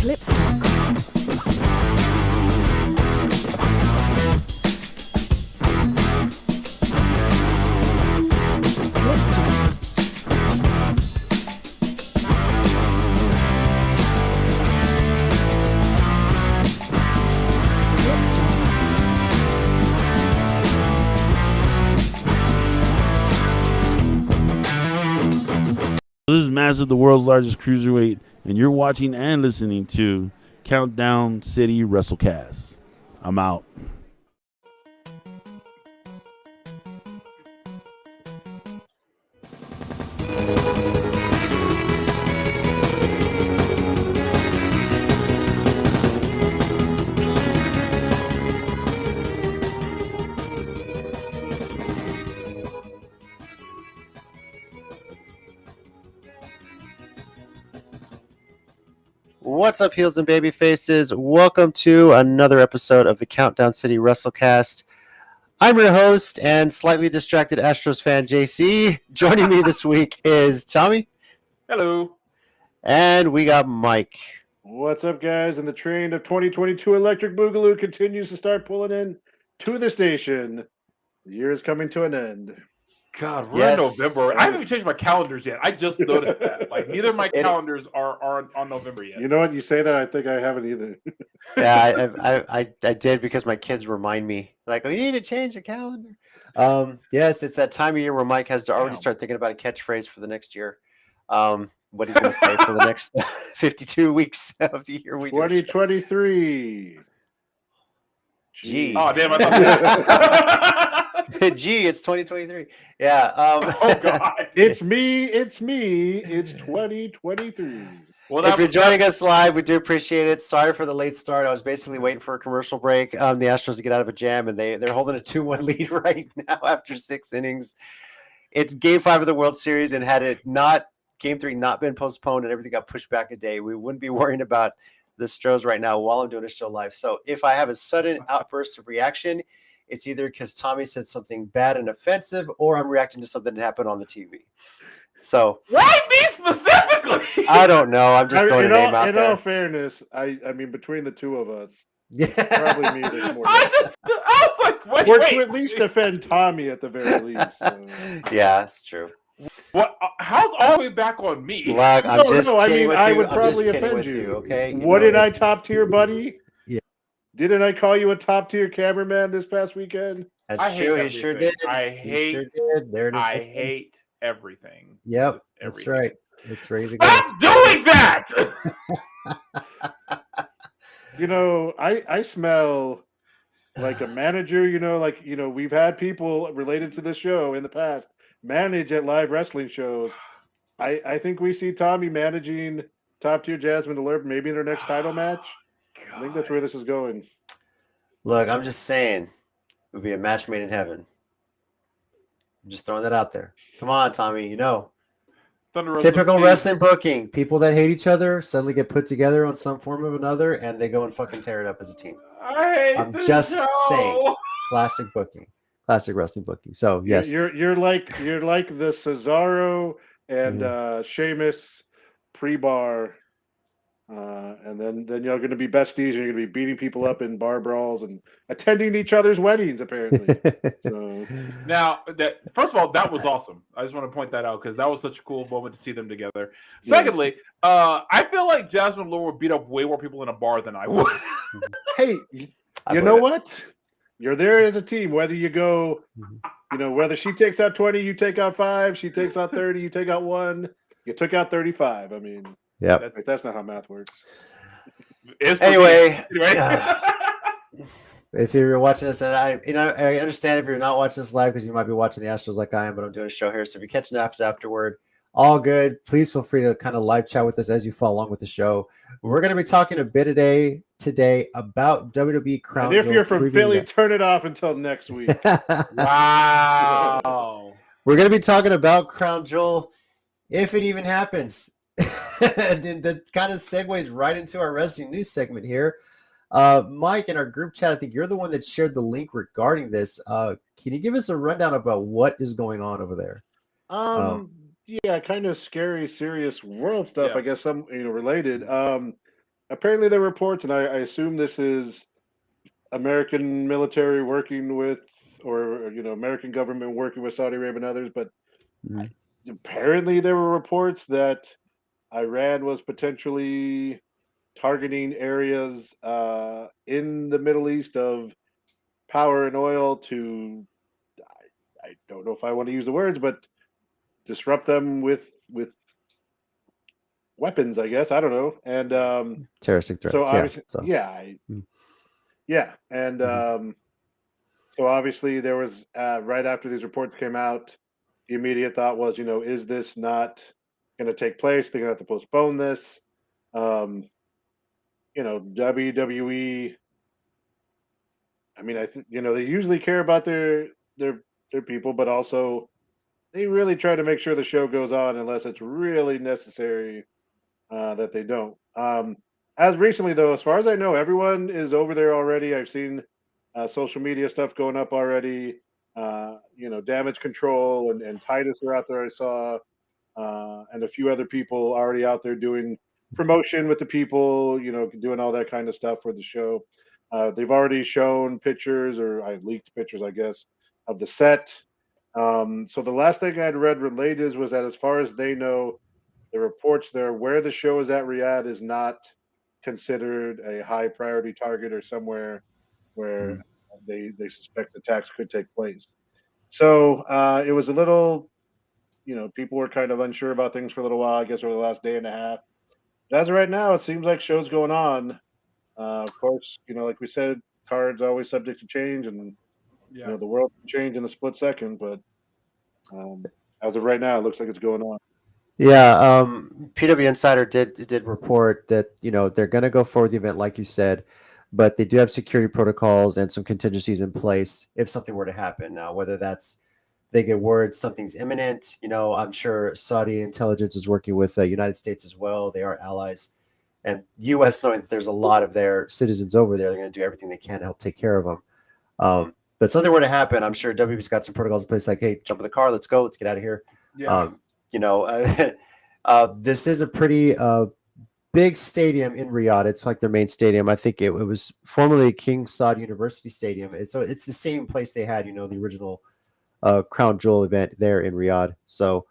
This is Massive, the world's largest cruiserweight, and you're watching and listening to Countdown City WrestleCast. I'm out. What's up, heels and baby faces? Welcome to another episode of the Countdown City WrestleCast. I'm your host and slightly distracted Astros fan, JC. Joining me this week is Tommy. Hello. And we got Mike. What's up, guys? And the train of 2022 Electric Boogaloo continues to start pulling in to the station. The year is coming to an end. God, we're in November. I haven't even changed my calendars yet. I just noticed that. Like, neither of my calendars are on November yet. You know what? You say that, I think I haven't either. Yeah, I did because my kids remind me. Like, oh, you need to change the calendar. Yes, it's that time of year where Mike has to already start thinking about a catchphrase for the next year. What he's going to say for the next 52 weeks of the year. 2023. Gee. Oh, damn, I thought Gee, it's 2023. Yeah. Oh, God. It's me. It's 2023. Well, if you're joining us live, we do appreciate it. Sorry for the late start. I was basically waiting for a commercial break. The Astros to get out of a jam, and they're holding a 2-1 lead right now after 6 innings. It's Game 5 of the World Series, and had it not Game 3 not been postponed and everything got pushed back a day, we wouldn't be worrying about the Stros right now while I'm doing a show live. So if I have a sudden outburst of reaction, it's either because Tommy said something bad and offensive, or I'm reacting to something that happened on the TV. So why me specifically? I don't know. I'm just throwing a name out there. In all fairness, I mean, between the two of us, yeah, probably me that's more. I was like, wait. To at least defend Tommy at the very least. So. Yeah, it's true. What? How's all the way back on me? Look, I'm just kidding with you. I would I'm just probably kidding offend with you. Okay. Did I top tier, buddy? Yeah. Didn't I call you a top tier cameraman this past weekend? That's true. He sure did. There it is. I hate everything. Yep, that's right. It's ready to go. Stop doing that. I smell like a manager. We've had people related to this show in the past manage at live wrestling shows. I think we see Tommy managing top tier Jasmine Alert maybe in her next title match. God. I think that's where this is going. Look, I'm just saying, it would be a match made in heaven. I'm just throwing that out there. Come on, Tommy. Typical wrestling booking. People that hate each other suddenly get put together on some form of another, and they go and fucking tear it up as a team. I'm just saying, it's classic booking, classic wrestling booking. So yes, you're like the Cesaro and Sheamus pre-bar. And then you're going to be besties, and you're going to be beating people up in bar brawls and attending each other's weddings, apparently. So. Now, first of all, that was awesome. I just want to point that out because that was such a cool moment to see them together. Secondly, I feel like Jasmine Lure would beat up way more people in a bar than I would. Hey, you know what? You're there as a team. Whether you go, whether she takes out 20, you take out 5. She takes out 30, you take out 1. You took out 35. I mean. Yeah, that's not how math works. Anyway, if you're watching this, and I understand if you're not watching this live because you might be watching the Astros like I am, but I'm doing a show here. So if you're catching afterward, all good. Please feel free to kind of live chat with us as you follow along with the show. We're going to be talking a bit today about WWE Crown Jewel. If you're from Philly, turn it off until next week. Wow. We're going to be talking about Crown Jewel if it even happens. And that kind of segues right into our wrestling news segment here. Mike, in our group chat, I think you're the one that shared the link regarding this. Can you give us a rundown about what is going on over there? Yeah, kind of scary, serious world stuff. Yeah. I guess some related. apparently there were reports, and I assume this is American military working with, or American government working with Saudi Arabia and others, but Mhm. apparently there were reports that Iran was potentially targeting areas in the Middle East of power and oil to, I don't know if I want to use the words, but disrupt them with weapons, I guess. I don't know. And Terroristic so threats. Yeah. obviously, So. yeah, yeah. And Mhm. so obviously there was, right after these reports came out, the immediate thought was, is this not going to take place? They're going to have to postpone this. Um, WWE. I mean, I think they usually care about their people, but also they really try to make sure the show goes on unless it's really necessary that they don't. As recently though, as far as I know, everyone is over there already. I've seen social media stuff going up already. Damage control and Titus are out there. I saw, and a few other people already out there doing promotion with the people. Doing all that kind of stuff for the show. They've already shown pictures, or I leaked pictures, I guess, of the set. So the last thing I'd read related was that, as far as they know, the reports there where the show is at Riyadh is not considered a high priority target or somewhere where Mhm. they suspect attacks could take place. So it was a little, people were kind of unsure about things for a little while, I guess, over the last day and a half. But as of right now, it seems like show's going on. Of course, like we said, cards always subject to change, and Yeah. the world can change in a split second. But um, as of right now, it looks like it's going on. Yeah, PW Insider did report that they're going to go forward with the event, like you said, but they do have security protocols and some contingencies in place if something were to happen. Now, whether that's they get word something's imminent, I'm sure Saudi intelligence is working with the United States as well. They are allies, and U.S. knowing that there's a lot of their citizens over there, they're going to do everything they can to help take care of them. But something were to happen, I'm sure WWE's got some protocols in place, like, hey, jump in the car, let's go, let's get out of here. Yeah. This is a pretty big stadium in Riyadh. It's like their main stadium. I think it was formerly King Saud University Stadium. So it's the same place they had, the original Crown Jewel event there in Riyadh. So,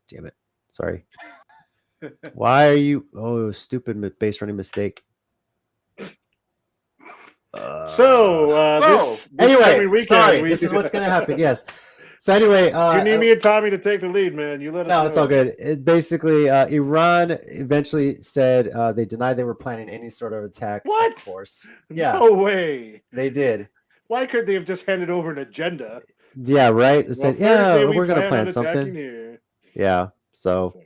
damn it. Sorry. Why are you? Oh, stupid base running mistake. This Anyway, every weekend, sorry. This is what's going to happen. Yes. So anyway, you need me and Tommy to take the lead, man. You let us know. No, it's all good. It basically, Iran eventually said they denied they were planning any sort of attack. What? Of course. Yeah. No way. They did. Why could they have just handed over an agenda? Yeah, right. They said, we're going to plan something. Here. Yeah. So,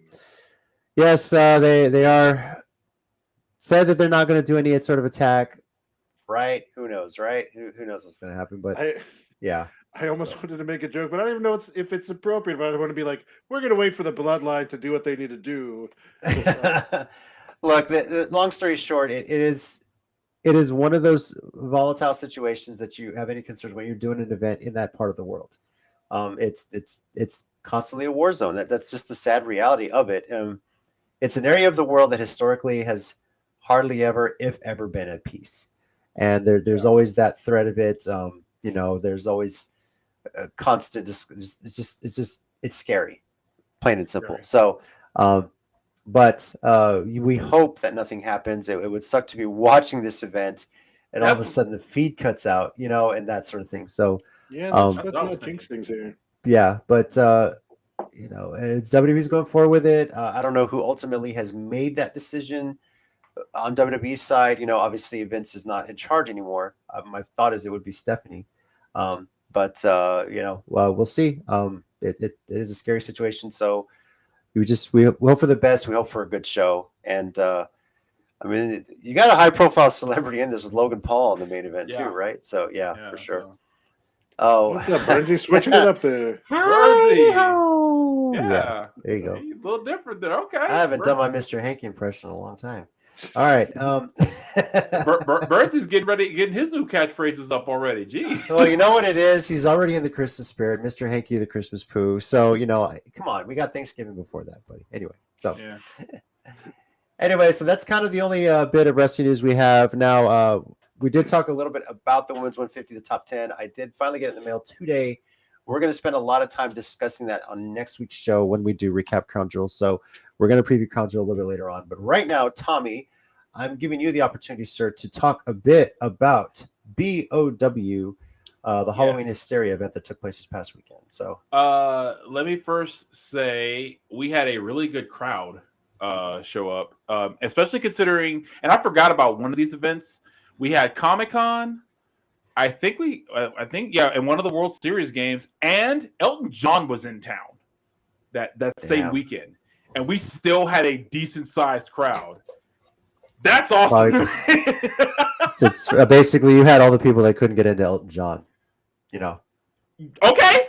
yes, they are said that they're not going to do any sort of attack. Right. Who knows, right? Who knows what's going to happen? But yeah. I almost wanted to make a joke, but I don't even know if it's appropriate. But I want to be like, we're going to wait for the bloodline to do what they need to do. Look, the long story short, it is one of those volatile situations that you have any concerns when you're doing an event in that part of the world. It's constantly a war zone. That's just the sad reality of it. It's an area of the world that historically has hardly ever, if ever, been at peace, and there's always that threat of it. There's always constant. It's scary, plain and simple. So, but we hope that nothing happens. It would suck to be watching this event and all of a sudden the feed cuts out, and that sort of thing. So yeah, that's what jinx things here. Yeah, but it's WWE's going forward with it. I don't know who ultimately has made that decision on WWE's side. Obviously Vince is not in charge anymore. My thought is it would be Stephanie. But we'll see. It is a scary situation. So we hope for the best. We hope for a good show. And I mean, you got a high profile celebrity in this with Logan Paul in the main event too, right? So yeah, for sure. So. Oh, what's up, Bernie? Switching it up there. Yeah, there you go. A little different there. Okay. I haven't done my Mr. Hanky impression in a long time. All right. Birdsy's getting his new catchphrases up already. Jeez. Well, you know what it is? He's already in the Christmas spirit, Mr. Hanky the Christmas Pooh. So, come on, we got Thanksgiving before that, buddy. Anyway, so Anyway, so that's kind of the only bit of wrestling news we have now. We did talk a little bit about the women's 150, the top 10. I did finally get it in the mail today. We're going to spend a lot of time discussing that on next week's show when we do recap Crown Jewel. So we're going to preview Crown Jewel a little bit later on. But right now, Tommy, I'm giving you the opportunity, sir, to talk a bit about BOW, the Halloween Hysteria event that took place this past weekend. So let me first say we had a really good crowd show up, especially considering, and I forgot about one of these events. We had Comic-Con. I think, and one of the World Series games, and Elton John was in town that same weekend, and we still had a decent sized crowd. That's awesome. It's basically you had all the people that couldn't get into Elton John. Okay.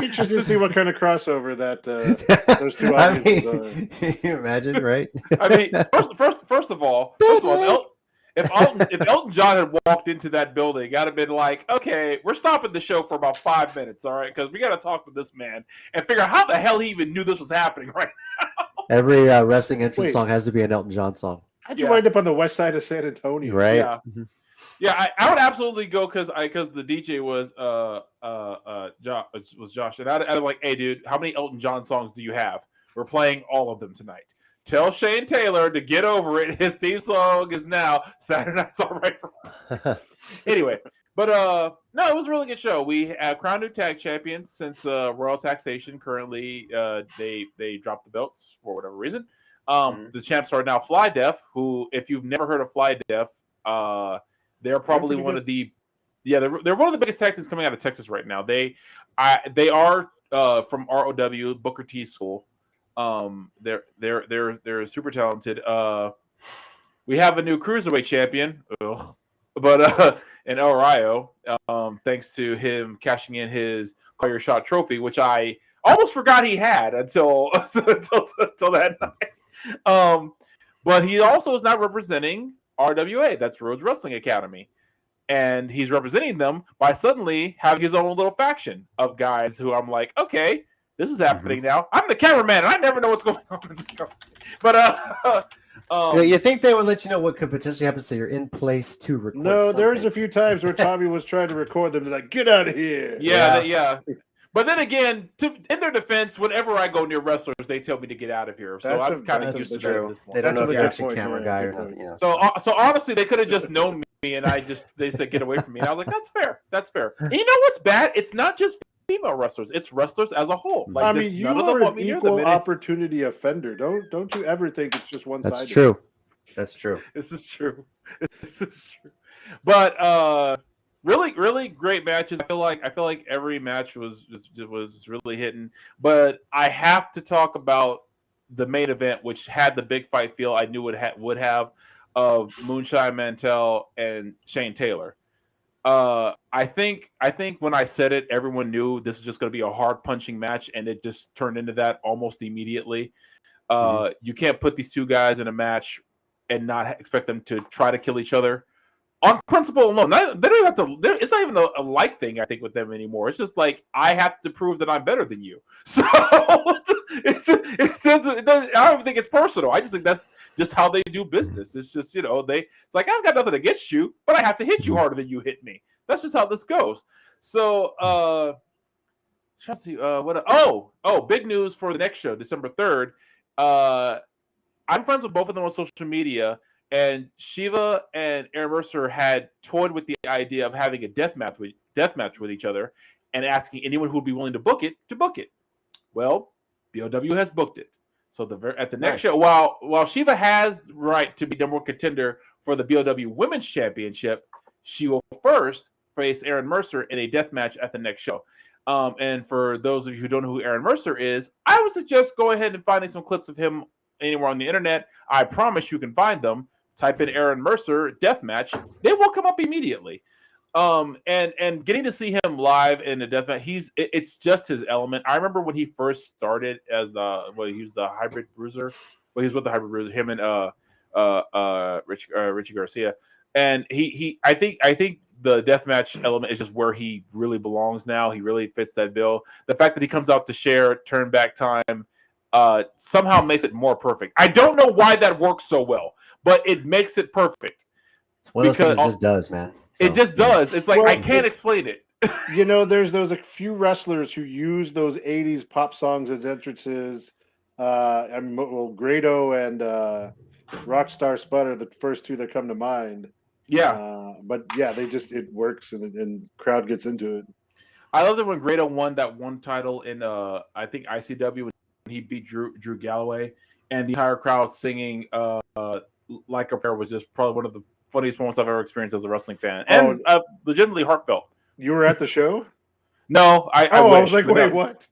Interesting to see what kind of crossover that those two I audiences mean, can you imagine, right? I mean, first of all, if Elton John had walked into that building, I'd have been like, okay, we're stopping the show for about 5 minutes, all right? Because we got to talk with this man and figure out how the hell he even knew this was happening right now. Every wrestling entrance song has to be an Elton John song. How'd you wind up on the west side of San Antonio? Right. Yeah. Mm-hmm. Yeah, I would absolutely go because the DJ was Josh, and I'm like, hey, dude, how many Elton John songs do you have? We're playing all of them tonight. Tell Shane Taylor to get over it. His theme song is now Saturday Night's All Right for Anyway, but no, it was a really good show. We have crowned new tag champions since Royal Taxation. Currently, they dropped the belts for whatever reason. The champs are now Fly Def, who, if you've never heard of Fly Def, they're probably one of the they're one of the biggest tag teams coming out of Texas right now. They are from ROW Booker T school. They're super talented. We have a new cruiserweight champion, but in El Rayo, thanks to him cashing in his Call Your Shot trophy, which I almost forgot he had until that night. But he also is now representing RWA, that's Rhodes Wrestling Academy. And he's representing them by suddenly having his own little faction of guys who I'm like, okay, this is happening now. I'm the cameraman, and I never know what's going on in this company. But you think they would let you know what could potentially happen, so you're in place to record something. There's a few times where Tommy was trying to record them. They're like, get out of here. Yeah. But then again, in their defense, whenever I go near wrestlers, they tell me to get out of here. So I'm kind of used to that at this point. They don't know if you're actually a camera guy or nothing. So honestly, they could have just known me, and they said get away from me. And I was like, that's fair. And you know what's bad? It's not just female wrestlers; it's wrestlers as a whole. Like, I mean, you are an equal opportunity offender. Don't you ever think it's just one sided. That's true. That's true. This is true. But really, really great matches. I feel like every match was really hitting. But I have to talk about the main event, which had the big fight feel I knew it would have, of Moonshine Mantell and Shane Taylor. I think when I said it, everyone knew this is just going to be a hard punching match, and it just turned into that almost immediately. You can't put these two guys in a match and not expect them to try to kill each other on principle alone. They don't even have to. It's not even a like thing, I think, with them anymore. It's just like, I have to prove that I'm better than you. So I don't even think it's personal. I just think that's just how they do business. It's just, it's like, I've got nothing against you, but I have to hit you harder than you hit me. That's just how this goes. So trying to see big news for the next show, December 3rd. I'm friends with both of them on social media. And Shiva and Aaron Mercer had toyed with the idea of having a death match with each other, and asking anyone who would be willing to book it. Well, BOW has booked it. So at the next show, while Shiva has right to be number one contender for the BOW Women's Championship, she will first face Aaron Mercer in a death match at the next show. And for those of you who don't know who Aaron Mercer is, I would suggest go ahead and finding some clips of him anywhere on the internet. I promise you can find them. Type in Aaron Mercer deathmatch, they will come up immediately. And getting to see him live in a deathmatch, it's just his element. I remember when he first started as he was the hybrid bruiser. Well, he was with the hybrid bruiser, him and Richie Garcia. And I think the deathmatch element is just where he really belongs now. He really fits that bill. The fact that he comes out to share Turn Back Time somehow makes it more perfect. I don't know why that works so well, but it makes it perfect. It's one of those things it just does, man. So, it just does. It's like I can't explain it. There's a few wrestlers who use those '80s pop songs as entrances. Grado and Rockstar Spud are the first two that come to mind. Yeah, but yeah, it works and crowd gets into it. I loved it when Grado won that one title in I think ICW when he beat Drew Galloway, and the entire crowd singing "Like a Prayer" was just probably one of the funniest moments I've ever experienced as a wrestling fan, and legitimately heartfelt. You were at the show? No, I wish. I was like, wait, what?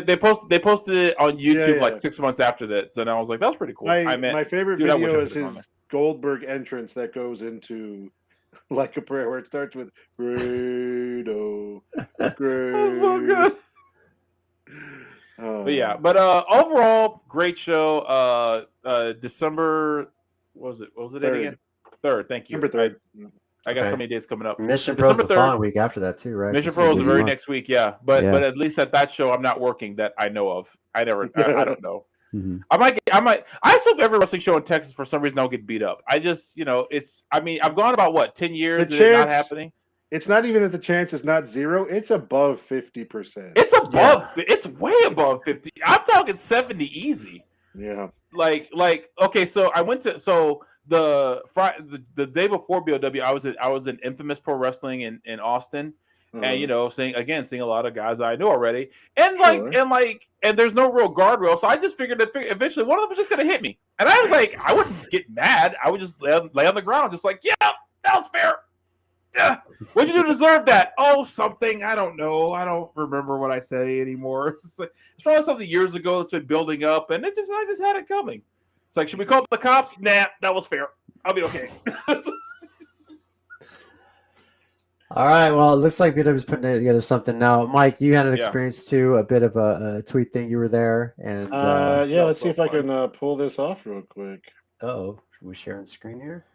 They posted it on YouTube like 6 months after that, so I was like, that was pretty cool. My favorite video is his Goldberg entrance that goes into Like a Prayer, where it starts with Grado. That's so good. But overall, great show. December, what was it again? 3rd. Thank you. December 3rd. I got so many dates coming up. Mission Pro is the following week after that too, right? Mission Pro is the very next week, yeah. But at least at that show, I'm not working that I know of. I don't know. Mm-hmm. I assume every wrestling show in Texas for some reason I'll get beat up. I just, I've gone about 10 years and it's not happening. It's not even that the chance is not 0; it's above 50%. It's above. Yeah. It's way above 50. I'm talking 70 easy. Yeah. Okay, so I went to the day before BOW, I was in Infamous Pro Wrestling in Austin, and seeing a lot of guys I knew already, and and there's no real guardrail, so I just figured that eventually one of them was just gonna hit me, and I was like, I wouldn't get mad, I would just lay on the ground, just like, yeah, that was fair. What'd you do to deserve that? Oh, something. I don't know. I don't remember what I say anymore. It's probably something years ago that's been building up, and I just had it coming. It's like, should we call the cops? Nah, that was fair. I'll be okay. All right. Well, it looks like BW is putting together something now. Mike, you had an experience too, a bit of a tweet thing. You were there, and let's see if I can pull this off real quick. Oh, should we share on screen here?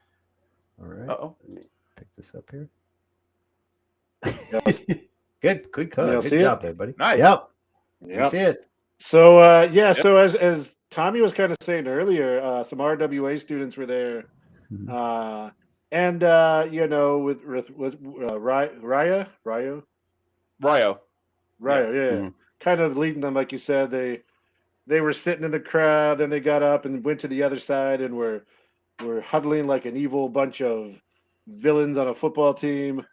All right. Uh-oh. Let me pick this up here. Good cut. Good job there, buddy. Nice. Yep. That's it. So so as Tommy was kind of saying earlier, some RWA students were there, and with Ryo, kind of leading them, like you said. They were sitting in the crowd, then they got up and went to the other side, and were huddling like an evil bunch of villains on a football team.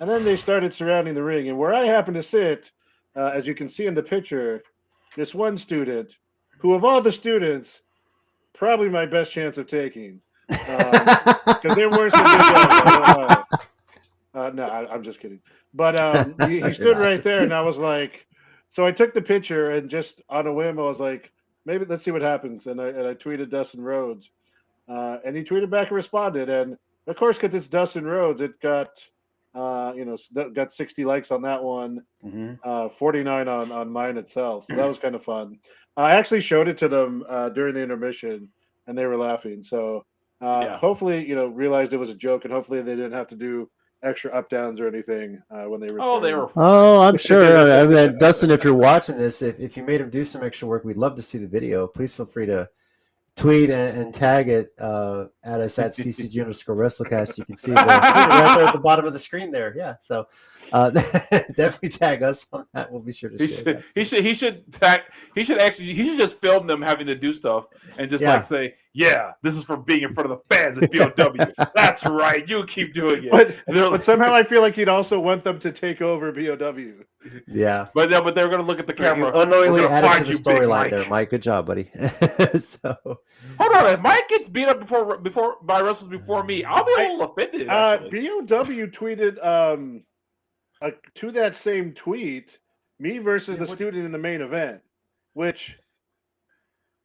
And then they started surrounding the ring. And where I happened to sit, as you can see in the picture, this one student, who of all the students, probably my best chance of taking. Because there were some good guys. No, I'm just kidding. But he stood right there, and I was like, so I took the picture, and just on a whim, I was like, maybe let's see what happens. And I tweeted Dustin Rhodes. And he tweeted back and responded. And of course, because it's Dustin Rhodes, it got got 60 likes on that one, 49 on mine itself. So that was kind of fun. I actually showed it to them during the intermission, and they were laughing. So hopefully, realized it was a joke, and hopefully they didn't have to do extra up downs or anything when they returned. I'm sure. I mean, Dustin, if you're watching this, if you made him do some extra work, we'd love to see the video. Please feel free to tweet and tag it at us at ccg_WrestleCast. You can see right there at the bottom of the screen there. Yeah, so definitely tag us on that. We'll be sure to share that. He should just film them having to do stuff and just say, yeah, this is for being in front of the fans at BOW. That's right. You keep doing it. But somehow I feel like he'd also want them to take over BOW. Yeah. But they're going to look at the camera. You unknowingly added to the storyline there, Mike. Good job, buddy. So hold on. If Mike gets beat up by wrestlers before me, I'll be a little offended, actually. BOW tweeted to that same tweet, me versus the student in the main event, which,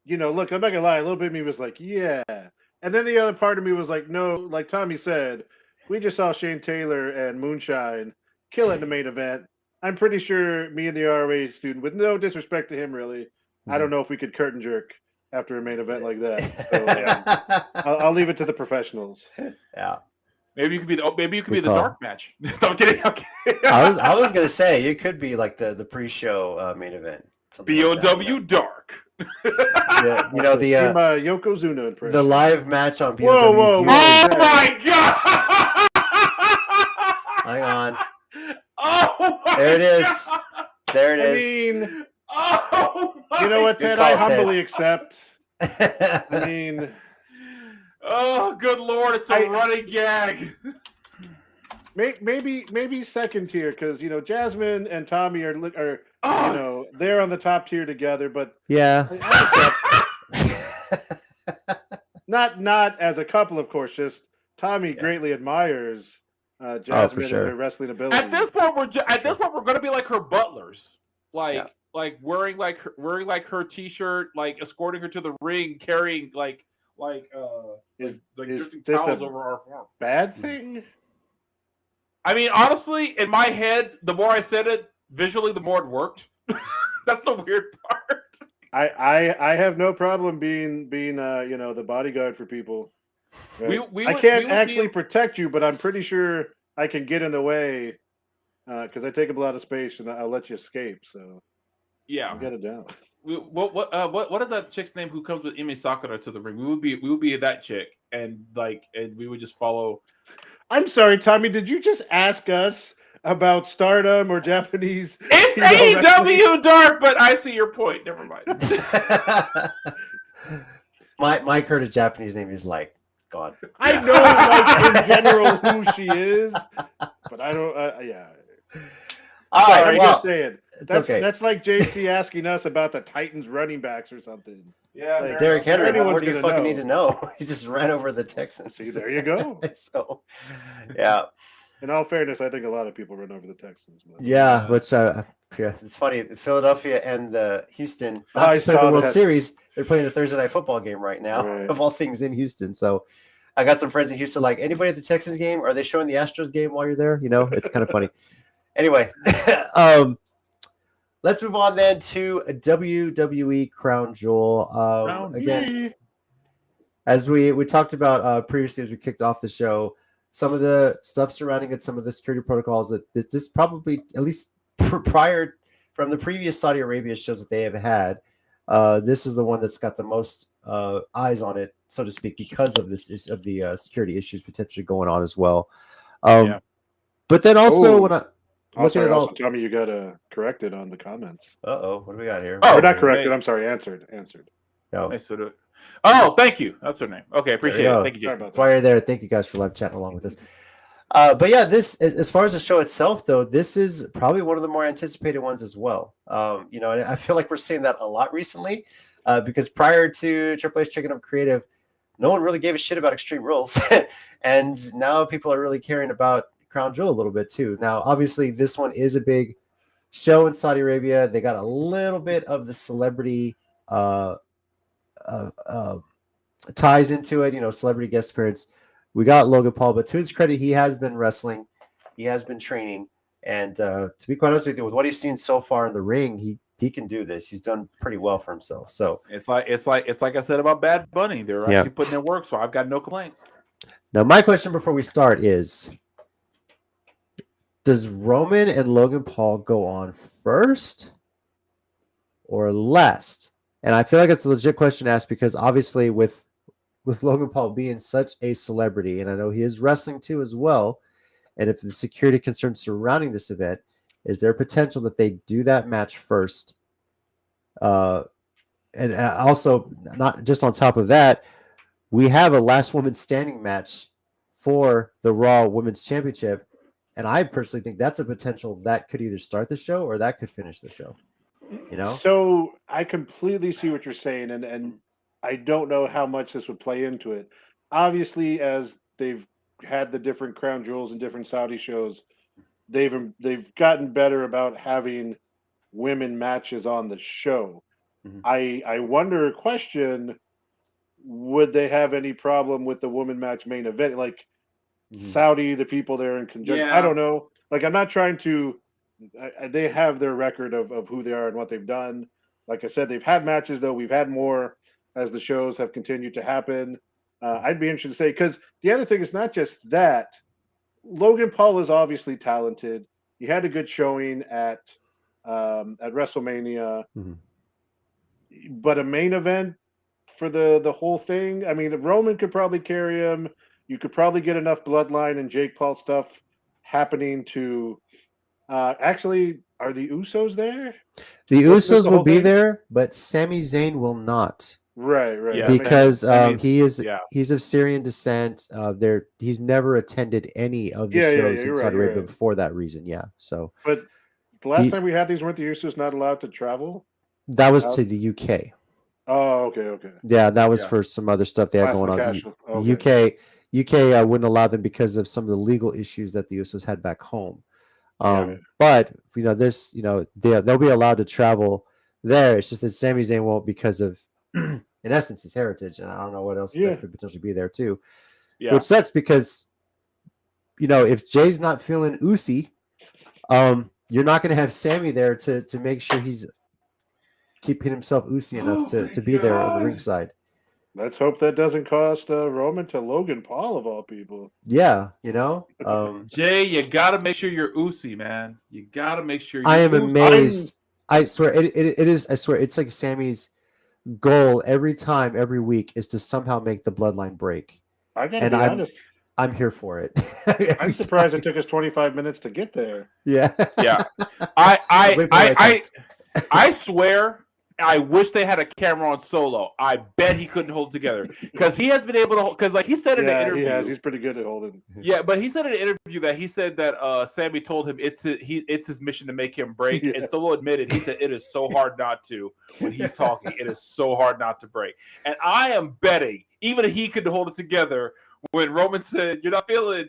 look, I'm not gonna lie, a little bit of me was like, yeah. And then the other part of me was like, no, like Tommy said, we just saw Shane Taylor and Moonshine kill it in the main event. I'm pretty sure me and the ROA student, with no disrespect to him really, I don't know if we could curtain jerk after a main event like that. So, I'll leave it to the professionals. Yeah. Maybe you could be the dark match. No, I'm kidding. I was gonna say it could be like the pre-show main event. BOW like Dark. You know the Yokozuna impression. the live match on POW's Whoa, YouTube. Oh my god! Hang on. Oh my There it is. God. There it I is. mean, Oh my you know what, Good Ted? call, I Ted. humbly accept. I mean, Oh, good lord! It's a running gag. maybe second tier because Jasmine and Tommy are they're on the top tier together, but Yeah. I accept. Not as a couple, of course. Just Tommy greatly admires Jasmine sure. and her wrestling ability. At this point, we're going to be like her butlers, like wearing like her t-shirt, like escorting her to the ring, carrying drifting towels over our form. Bad thing. I mean, honestly, in my head, the more I said it, visually, the more it worked. That's the weird part. I have no problem being the bodyguard for people. Right? We I can't actually protect you, but I'm pretty sure I can get in the way because I take up a lot of space and I'll let you escape. So yeah, get it down. What is that chick's name who comes with Emi Sakura to the ring? We would be that chick, and we would just follow. I'm sorry, Tommy. Did you just ask us about Stardom or Japanese? It's AEW Dark, but I see your point. Never mind. my Curtis Japanese name is like God. I know, like in general, who she is, but I don't. Yeah. All right, I'm just saying. That's like JC asking us about the Titans running backs or something. Yeah, like Derrick Henry. What do you fucking know. need to know? He just ran over the Texans. See, there you go. So, yeah. In all fairness, I think a lot of people run over the Texans. Yeah, but it's funny. Philadelphia and the Houston not just playing the World Series. They're playing the Thursday Night Football game right now, of all things, in Houston. So, I got some friends in Houston. Like, anybody at the Texans game? Are they showing the Astros game while you're there? It's kind of funny. Anyway, let's move on then to WWE Crown Jewel. Again, as we talked about previously as we kicked off the show, some of the stuff surrounding it, some of the security protocols that this probably, at least prior from the previous Saudi Arabia shows that they have had, this is the one that's got the most eyes on it, so to speak, because of the security issues potentially going on as well. But then also when I looking at all, Tommy, you got corrected on the comments. What do we got here? Oh, not corrected. I'm sorry. Answered. No. Oh, thank you. That's her name. Okay, appreciate it. Thank you, Jason. That's why you're there. Thank you guys for live chatting along with us. But yeah, this, as far as the show itself, though, this is probably one of the more anticipated ones as well. And I feel like we're seeing that a lot recently, because prior to Triple H taking up creative, no one really gave a shit about Extreme Rules, and now people are really caring about Crown Jewel a little bit too. Now, obviously, this one is a big show in Saudi Arabia. They got a little bit of the celebrity ties into it, celebrity guest appearance. We got Logan Paul, but to his credit, he has been wrestling, he has been training, and to be quite honest with you, with what he's seen so far in the ring, he can do this. He's done pretty well for himself. So it's like I said about Bad Bunny. They're actually putting in work, so I've got no complaints. Now, my question before we start is, does Roman and Logan Paul go on first or last? And I feel like it's a legit question to ask because obviously with Logan Paul being such a celebrity, and I know he is wrestling too as well, and if the security concerns surrounding this event, is there potential that they do that match first? And also, not just on top of that, we have a last woman standing match for the Raw Women's Championship. And I personally think that's a potential that could either start the show or that could finish the show. So I completely see what you're saying, and I don't know how much this would play into it. Obviously, as they've had the different Crown Jewels and different Saudi shows, they've gotten better about having women matches on the show. Mm-hmm. I wonder, question, would they have any problem with the woman match main event? Like, Saudi, the people there in conjunction. I don't know. Like, I'm not trying to. They have their record of who they are and what they've done. Like I said, they've had matches, though. We've had more as the shows have continued to happen. I'd be interested to say, because the other thing is not just that. Logan Paul is obviously talented. He had a good showing at WrestleMania. Mm-hmm. but a main event for the whole thing. I mean, Roman could probably carry him. You could probably get enough bloodline and Jake Paul stuff happening to. Actually, are the Usos there? The Wasn't this Usos the will whole be thing? there, but Sami Zayn will not. Right. Yeah, That makes Because Sammy's- he's of Syrian descent. He's never attended any of the Yeah, shows you're in right, Saudi you're Arabia right. before that reason. Yeah, so But the last He- time we had these, weren't the Usos not allowed to travel? that was to the UK. Oh, okay. Yeah, that was Yeah. for some other stuff they had going on. Classification. The UK wouldn't allow them because of some of the legal issues that the Usos had back home. Right. But they'll be allowed to travel there. It's just that Sami Zayn won't because of, in essence, his heritage, and I don't know what else Yeah. that could potentially be there too. Yeah. Which sucks because, if Jay's not feeling Usi, you're not going to have Sammy there to make sure he's keeping himself Usi enough to be there on the ringside. Let's hope that doesn't cost Roman to Logan Paul of all people. Yeah, Jay, you gotta make sure you're Usi, man. You gotta make sure you're I am Usi. amazed. I swear it is. I swear it's like Sammy's goal every week is to somehow make the bloodline break. I gotta And be I'm- honest. I'm here for it. I'm surprised it took us 25 minutes to get there. Yeah. Yeah. Wait for the right I swear I wish they had a camera on Solo. I bet he couldn't hold it together because he has been able to. Because like he said in an Yeah, interview, he has. He's pretty good at holding. yeah, but he said in an interview that Sammy told him it's his mission to make him break, Yeah. and Solo admitted he said it is so hard not to when he's talking. It is so hard not to break, and I am betting even he could hold it together when Roman said, "You're not feeling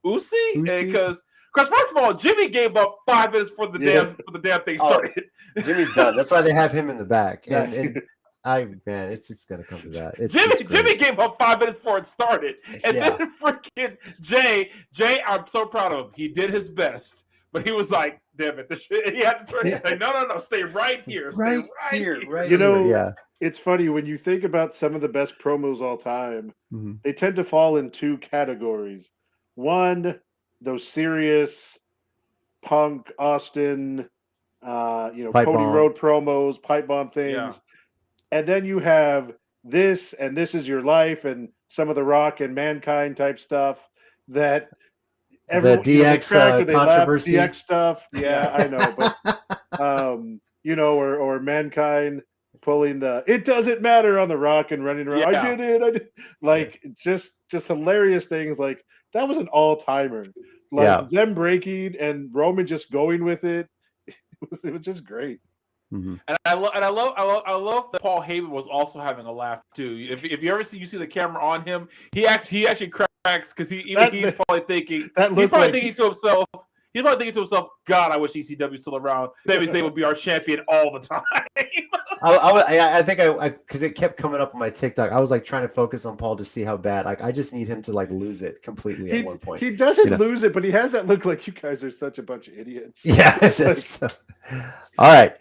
Usi," Usi? because first of all, Jimmy gave up 5 minutes for the damn thing Oh, started. Jimmy's done. That's why they have him in the back. Yeah. And it's gonna come to that. It's Jimmy great. gave up 5 minutes before it started, and Yeah. then freaking Jay, I'm so proud of him. He did his best, but he was like, "Damn it!" He had to turn. He's like, "No, stay right here, Right stay here, right You know, here. Yeah. It's funny when you think about some of the best promos all time, Mhm. they tend to fall in two categories. One, those serious Punk, Austin, Pipe Cody bomb. Road promos, pipe bomb things. Yeah. And then you have this and This Is Your Life and some of the Rock and Mankind type stuff that The DX they laugh, controversy. DX stuff. Yeah, I know, but or Mankind pulling the "It doesn't matter" on the Rock and running around. Yeah. I did. Like just hilarious things. Like that was an all timer. Like them breaking and Roman just going with it. It was just great. Mhm. And I love that Paul Heyman was also having a laugh too. If you ever see the camera on him, he actually cracks because he's probably thinking thinking to himself. He's probably thinking to himself, "God, I wish ECW still around. Sami Zayn would be our champion all the time." I think because it kept coming up on my TikTok. I was like trying to focus on Paul to see how bad. Like I just need him to like lose it completely at one point. He doesn't lose it, but he has that look like you guys are such a bunch of idiots. Yeah. All right.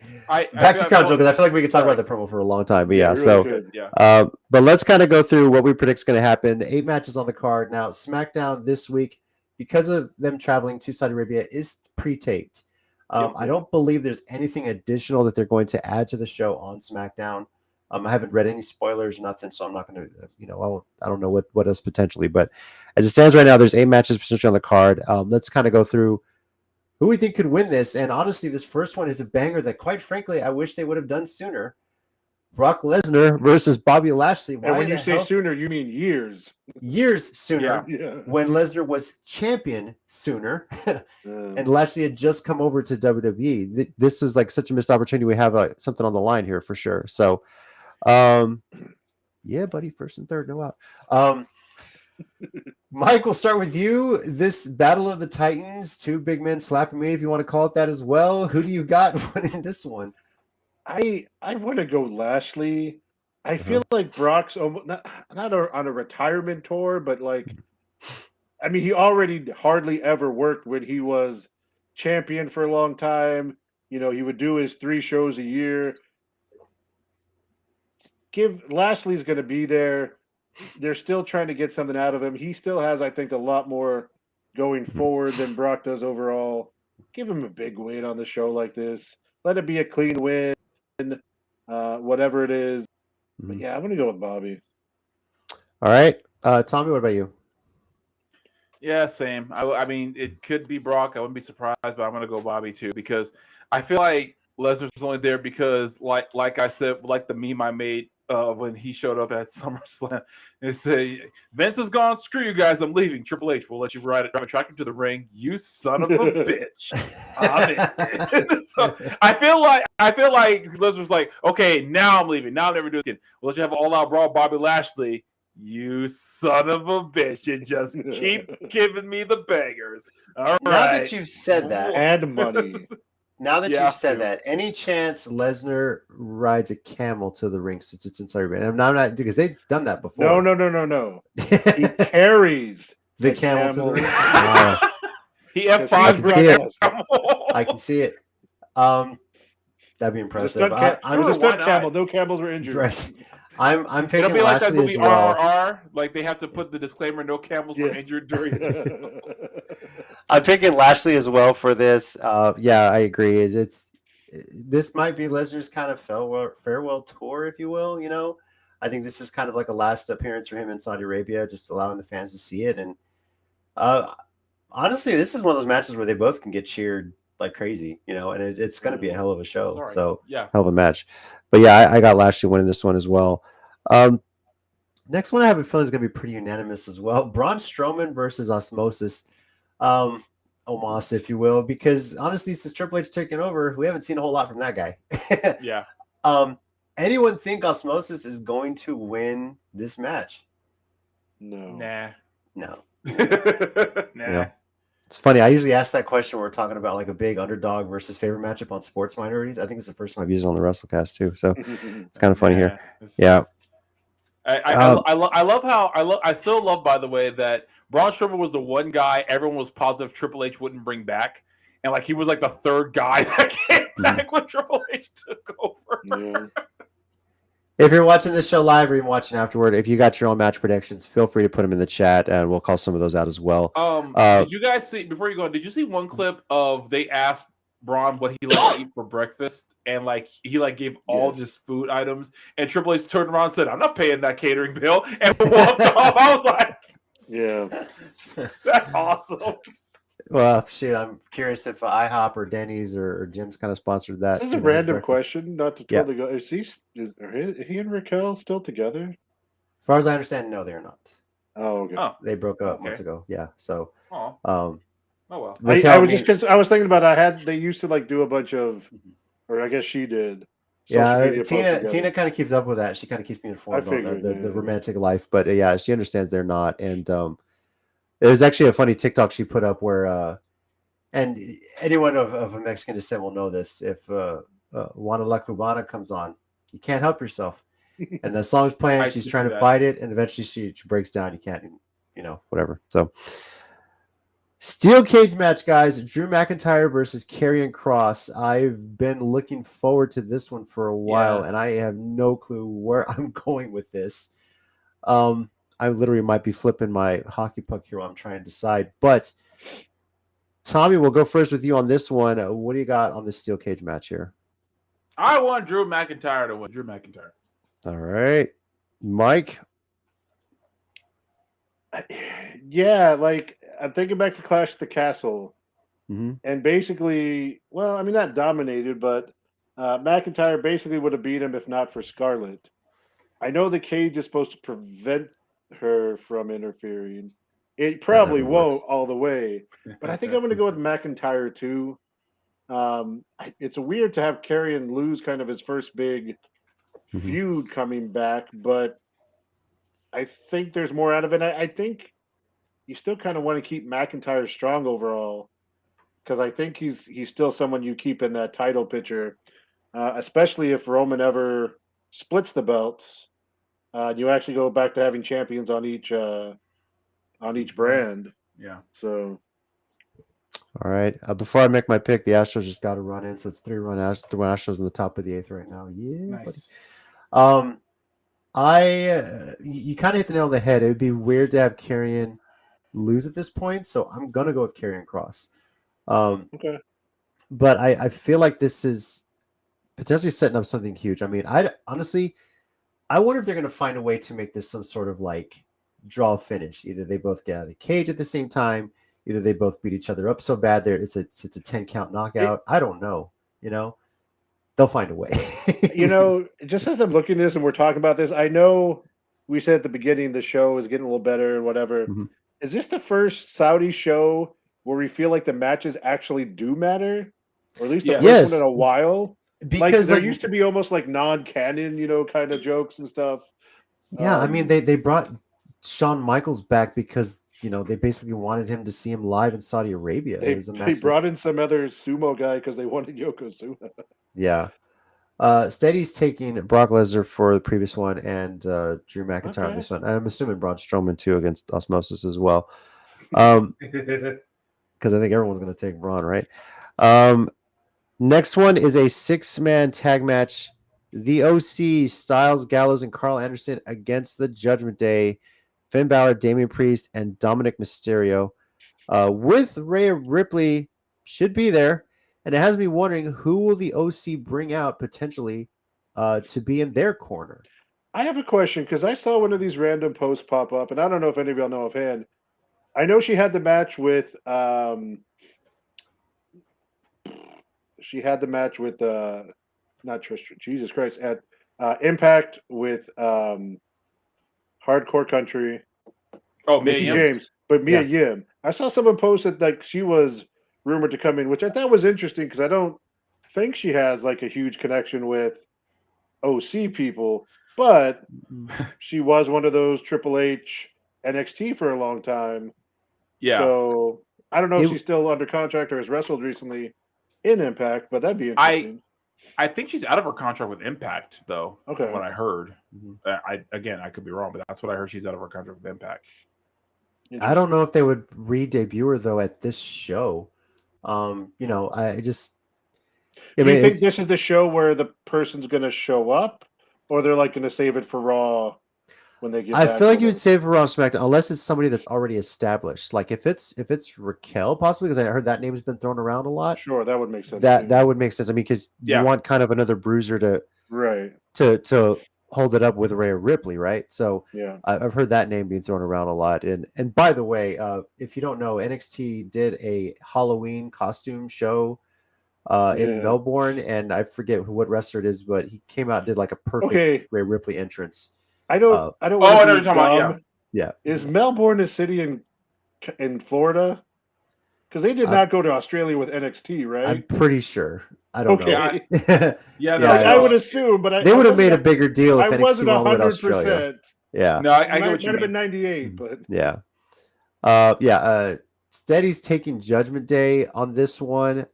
Back to Crown Jewel because I feel like we could talk about the promo for a long time. But yeah, really so good. Yeah. but let's kind of go through what we predict is going to happen. 8 matches on the card now. SmackDown this week, because of them traveling to Saudi Arabia, is pre-taped. I don't believe there's anything additional that they're going to add to the show on SmackDown. I haven't read any spoilers, nothing, so I'm not going to, I don't know what else potentially. But as it stands right now, there's 8 matches potentially on the card. Let's kind of go through who we think could win this. And honestly, this first one is a banger that, quite frankly, I wish they would have done sooner. Brock Lesnar versus Bobby Lashley. And when you say sooner, you mean years. Years sooner. Yeah. When Lesnar was champion sooner, and Lashley had just come over to WWE. This is like such a missed opportunity. We have something on the line here for sure. So, yeah, buddy, first and third, no out. Mike, we'll start with you. This Battle of the Titans, 2 big men slapping me, if you want to call it that as well. Who do you got winning this one? I want to go Lashley. I feel like Brock's almost, not on a retirement tour, but like, I mean, he already hardly ever worked when he was champion for a long time. He would do his 3 shows a year. Lashley's going to be there. They're still trying to get something out of him. He still has, I think, a lot more going forward than Brock does overall. Give him a big win on the show like this. Let it be a clean win. whatever it is. But Mhm. yeah, I'm going to go with Bobby. All right. Tommy, what about you? Yeah, same. I mean, it could be Brock. I wouldn't be surprised, but I'm gonna go Bobby too because I feel like Lesnar's only there because, like I said, like the meme I made when he showed up at SummerSlam, it said Vince is gone. Screw you guys. I'm leaving. Triple H will let you drive a tractor to the ring. You son of a bitch. I'm in. So I feel like Lesnar's like, okay, now I'm leaving. Now I'm never doing it again. We'll let you have an all-out brawl, Bobby Lashley. You son of a bitch. You just keep giving me the bangers. All Now right. that you've said that, And money. Yeah, you've said too. that, Any chance Lesnar rides a camel to the ring since it's in Saudi Arabia? And I'm not because they've done that before. No. He carries the camel to the ring. He Because F5 I can see it. I I can see it. That'd be It was impressive. a Sure, stunt why camel. not? No camels were injured. Right. I'm It'll picking be like that Lashley movie as well. RRR. Like they have to put the disclaimer: no camels were Yeah. injured during. I'm picking Lashley as well for this. Yeah, I agree. This might be Lesnar's kind of farewell tour, if you will. You know, I think this is kind of like a last appearance for him in Saudi Arabia, just allowing the fans to see it. And honestly, this is one of those matches where they both can get cheered like crazy, you know, and it's going to be a hell of a show. Sorry. So Yeah. hell of a match. But yeah, I got Lashley winning this one as well. Next one I have a feeling is going to be pretty unanimous as well. Braun Strowman versus Osmosis. Omos, if you will, because honestly, since Triple H taking over, we haven't seen a whole lot from that guy. Yeah. Anyone think Osmosis is going to win this match? No. Nah. No. Nah. Yeah. It's funny. I usually ask that question when we're talking about like a big underdog versus favorite matchup on sports minorities. I think it's the first time I've used it on the WrestleCast too. So it's kind of funny here. Yeah. I love how I still love, by the way, that Braun Strowman was the one guy everyone was positive Triple H wouldn't bring back, and like he was like the third guy that came back when Triple H took over. Yeah. If you're watching this show live or even watching afterward, if you got your own match predictions, feel free to put them in the chat, and we'll call some of those out as well. Did you guys see, before you go, did you see one clip of they asked Braun what he liked to eat for breakfast, and like he like gave all just food items, and Triple H turned around and said, "I'm not paying that catering bill," and walked off. I was like, Yeah. "That's awesome." Well, shoot, I'm curious if IHOP or Denny's or Jim's kind of sponsored that. This is a random question, not to totally go. Is he and Raquel still together? As far as I understand, no, they're not. Oh, okay. Oh, They broke up months ago. Yeah. So, oh, oh well. Raquel, I was just because I was thinking about they used to like do a bunch of, or I guess she did. yeah, media posts together. Tina kind of keeps up with that. She kind of keeps me informed on figured, the yeah. romantic life, but yeah, she understands they're not. And there's actually a funny TikTok she put up where, and anyone of a Mexican descent will know this. If Juana La Cubana comes on, you can't help yourself. And the song's playing, she's trying to fight it, and eventually she breaks down. You can't, whatever. So, steel cage match, guys. Drew McIntyre versus Karrion Kross. I've been looking forward to this one for a while, and I have no clue where I'm going with this. I literally might be flipping my hockey puck here while I'm trying to decide. But Tommy, we'll go first with you on this one. What do you got on this steel cage match here? I want Drew McIntyre to win. Drew McIntyre. All right, Mike. Yeah, like I'm thinking back to Clash at the Castle, Mm-hmm. and basically, well, I mean not dominated, but McIntyre basically would have beat him if not for Scarlett. I know the cage is supposed to prevent her from interfering. It probably won't all the way, but I think I'm going to go with McIntyre too. It's weird to have Karrion lose kind of his first big feud coming back, but I think there's more out of it. I think you still kind of want to keep McIntyre strong overall because I think he's still someone you keep in that title picture, especially if Roman ever splits the belts. You actually go back to having champions on each brand. Yeah. So. All right. Before I make my pick, the Astros just got to run in, so it's 3-run Astros in the top of the 8th right now. Yeah, Nice. buddy. You kind of hit the nail on the head. It would be weird to have Karrion lose at this point, so I'm gonna go with Karrion Kross. Okay. But I feel like this is potentially setting up something huge. I mean, I honestly, I wonder if they're going to find a way to make this some sort of like draw finish. Either they both get out of the cage at the same time, either they both beat each other up so bad there it's a 10 count knockout. I don't know. They'll find a way. Just as I'm looking at this and we're talking about this, I know we said at the beginning the show is getting a little better and whatever. Mhm. Is this the first Saudi show where we feel like the matches actually do matter? Or at least the first Yes. one in a while? Because there used to be almost like non-canon, kind of jokes and stuff. Yeah, I mean they brought Shawn Michaels back because they basically wanted him to see him live in Saudi Arabia. They, It was a they match that- brought in some other sumo guy because they wanted Yokozuna. Yeah. Steady's taking Brock Lesnar for the previous one and Drew McIntyre on this one. I'm assuming Braun Strowman too against Osmosis as well. Because I think everyone's going to take Braun, right? Next one is a 6-man tag match. The OC, Styles, Gallows, and Carl Anderson against the Judgment Day. Finn Balor, Damian Priest, and Dominic Mysterio. With Rhea Ripley should be there. And it has me wondering, who will the OC bring out potentially to be in their corner? I have a question because I saw one of these random posts pop up, and I don't know if any of y'all know offhand. I know she had the match with not Tristan, Jesus Christ, at Impact with Hardcore Country. Oh, Mia Mickey Yim. James, but Mia Yim. I saw someone post that like she was rumored to come in, which I thought was interesting because I don't think she has like a huge connection with OC people, but she was one of those Triple H NXT for a long time. Yeah. So I don't know if she's still under contract or has wrestled recently in Impact, but that'd be interesting. I think she's out of her contract with Impact, though. Okay. From what I heard. I could be wrong, but that's what I heard. She's out of her contract with Impact. I don't know if they would re-debut her though at this show. I just. Do you think this is the show where the person's going to show up, or they're like going to save it for Raw when they get? I feel like you would save it for Raw SmackDown unless it's somebody that's already established. Like if it's Raquel, possibly, because I heard that name's been thrown around a lot. Sure, that would make sense. That would make sense. I mean, because you want kind of another bruiser to hold it up with Rhea Ripley, right? So yeah, I've heard that name being thrown around a lot. And by the way, if you don't know, NXT did a Halloween costume show in Melbourne, and I forget what wrestler it is, but he came out and did like a perfect Rhea Ripley entrance. I don't. I know what you're talking about. Yeah. Is Melbourne a city in Florida? Because they did not go to Australia with NXT, right? I'm pretty sure. I don't know. I would assume, but they would have made a bigger deal if NXT went with 100%. Australia. Yeah. No, I get what you might have been mean. 98, but yeah. Steady's taking Judgment Day on this one.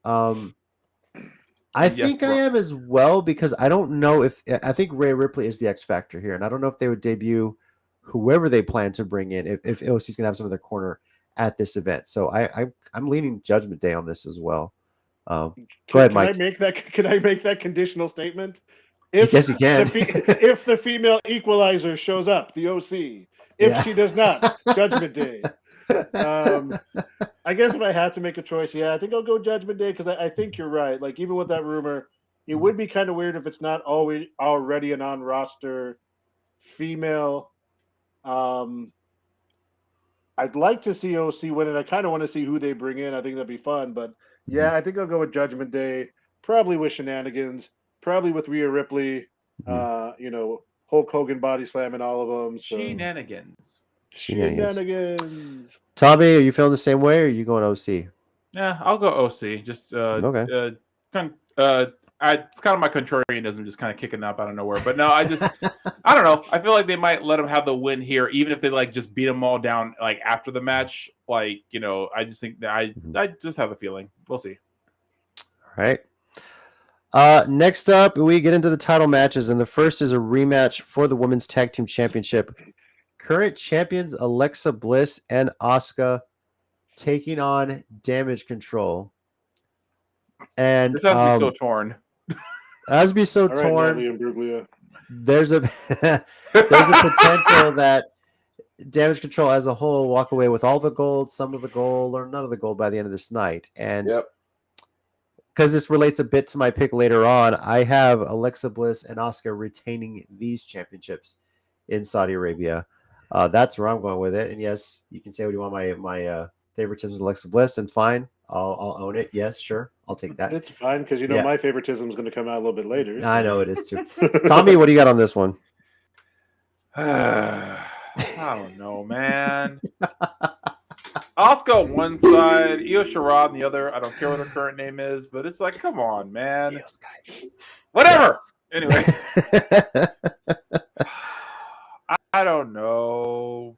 I think I am as well, because I don't know I think Rhea Ripley is the X factor here, and I don't know if they would debut whoever they plan to bring in if OC's gonna have some of their corner at this event. So I'm leaning Judgment Day on this as well. Go ahead, Mike. Can I make that conditional statement? Yes, you can. If the female equalizer shows up, the OC. If she does not, Judgment Day. I guess if I have to make a choice, I think I'll go Judgment Day, because I think you're right. Like, even with that rumor, it would be kind of weird if it's not already an on-roster female. I'd like to see OC win, and I kind of want to see who they bring in. I think that'd be fun. But I think I'll go with Judgment Day, probably with shenanigans, probably with Rhea Ripley, Hulk Hogan body slamming all of them. So. Shenanigans. Tommy, are you feeling the same way, or are you going OC? Yeah, I'll go OC. Just okay. It's kind of my contrarianism just kind of kicking up out of nowhere. But no, I don't know. I feel like they might let them have the win here, even if they like just beat them all down like after the match. Like, I just think that I just have a feeling. We'll see. All right. Next up, we get into the title matches, and the first is a rematch for the Women's Tag Team Championship. Current champions Alexa Bliss and Asuka taking on Damage Control. And this has to be so torn. Has to be so torn. Right, there's a potential that Damage Control as a whole walk away with all the gold, some of the gold, or none of the gold by the end of this night. And because this relates a bit to my pick later on, I have Alexa Bliss and Asuka retaining these championships in Saudi Arabia. That's where I'm going with it. And yes, you can say what you want. My favoritism is Alexa Bliss, and fine, I'll own it. Yes, sure, I'll take that. It's fine because Yeah. my favoritism is going to come out a little bit later. I know it is too. Tommy, what do you got on this one? I don't know, man. Asuka on one side, Io Shirai on the other. I don't care what her current name is, but it's like, come on, man. Whatever. Anyway, I don't know.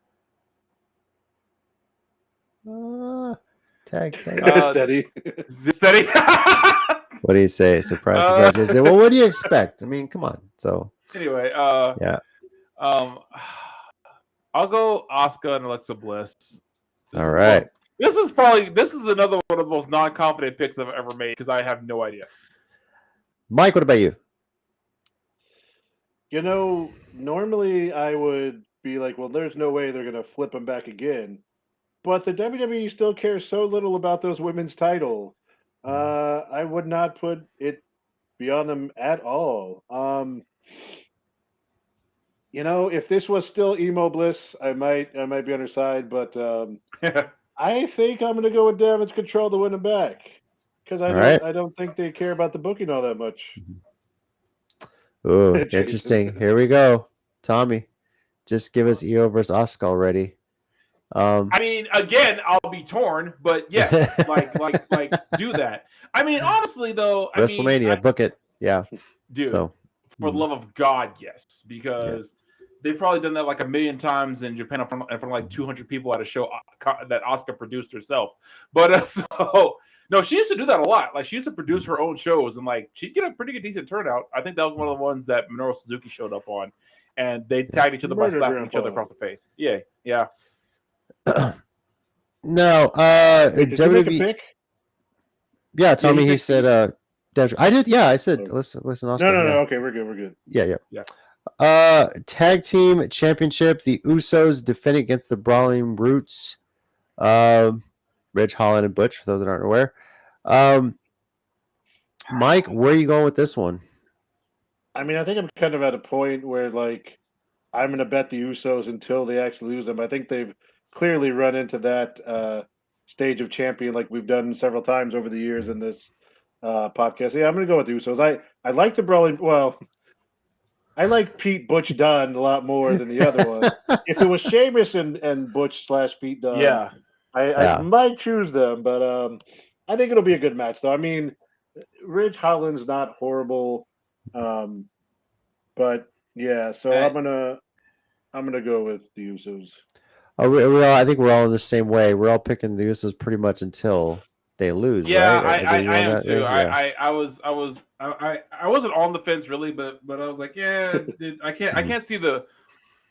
Tag. Steady. Steady. What do you say? Surprise, surprise. I say, well, what do you expect? I mean, come on. So Anyway, yeah. I'll go Asuka and Alexa Bliss. All right. This is another one of the most non-confident picks I've ever made because I have no idea. Mike, what about you? Normally I would be like, well, there's no way they're going to flip them back again. But the WWE still cares so little about those women's title. I would not put it beyond them at all. If this was still Emo Bliss, I might be on her side, but I think I'm going to go with Damage Control to win them back because I don't think they care about the booking all that much. Oh, interesting. Here we go, Tommy. Just give us Io versus Asuka already. I mean, again, I'll be torn, but yes, like do that. I mean, honestly, though, WrestleMania, book it. Yeah, dude. So, for the love of God, yes, because they've probably done that like a million times in Japan in front of like 200 people at a show that Asuka produced herself. But no, she used to do that a lot. Like she used to produce her own shows, and like she'd get a pretty good decent turnout. I think that was one of the ones that Minoru Suzuki showed up on, and they tagged each other by slapping each other across the face. Yeah. No, Did you make a pick? Yeah, Tommy. He said, I did. Yeah, I said, listen, Asuka. No. Okay, we're good. Yeah. Tag team championship. The Usos defend against the Brawling Brutes. Ridge, Holland, and Butch. For those that aren't aware. Mike, where are you going with this one? I mean, I think I'm kind of at a point where like I'm going to bet the Usos until they actually lose them. I think they've clearly run into that stage of champion like we've done several times over the years in this podcast. Yeah, I'm going to go with the Usos. I like the Brawling. Well, I like Pete Butch Dunne a lot more than the other one. If it was Sheamus and Butch / Pete Dunne, I might choose them, but I think it'll be a good match, though. I mean, Ridge Holland's not horrible, but yeah. So I'm gonna go with the Usos. I think we're all in the same way. We're all picking the Usos pretty much until they lose. Yeah, right? I am too. Yeah. I wasn't on the fence really, but I was like, yeah, dude, I can't see the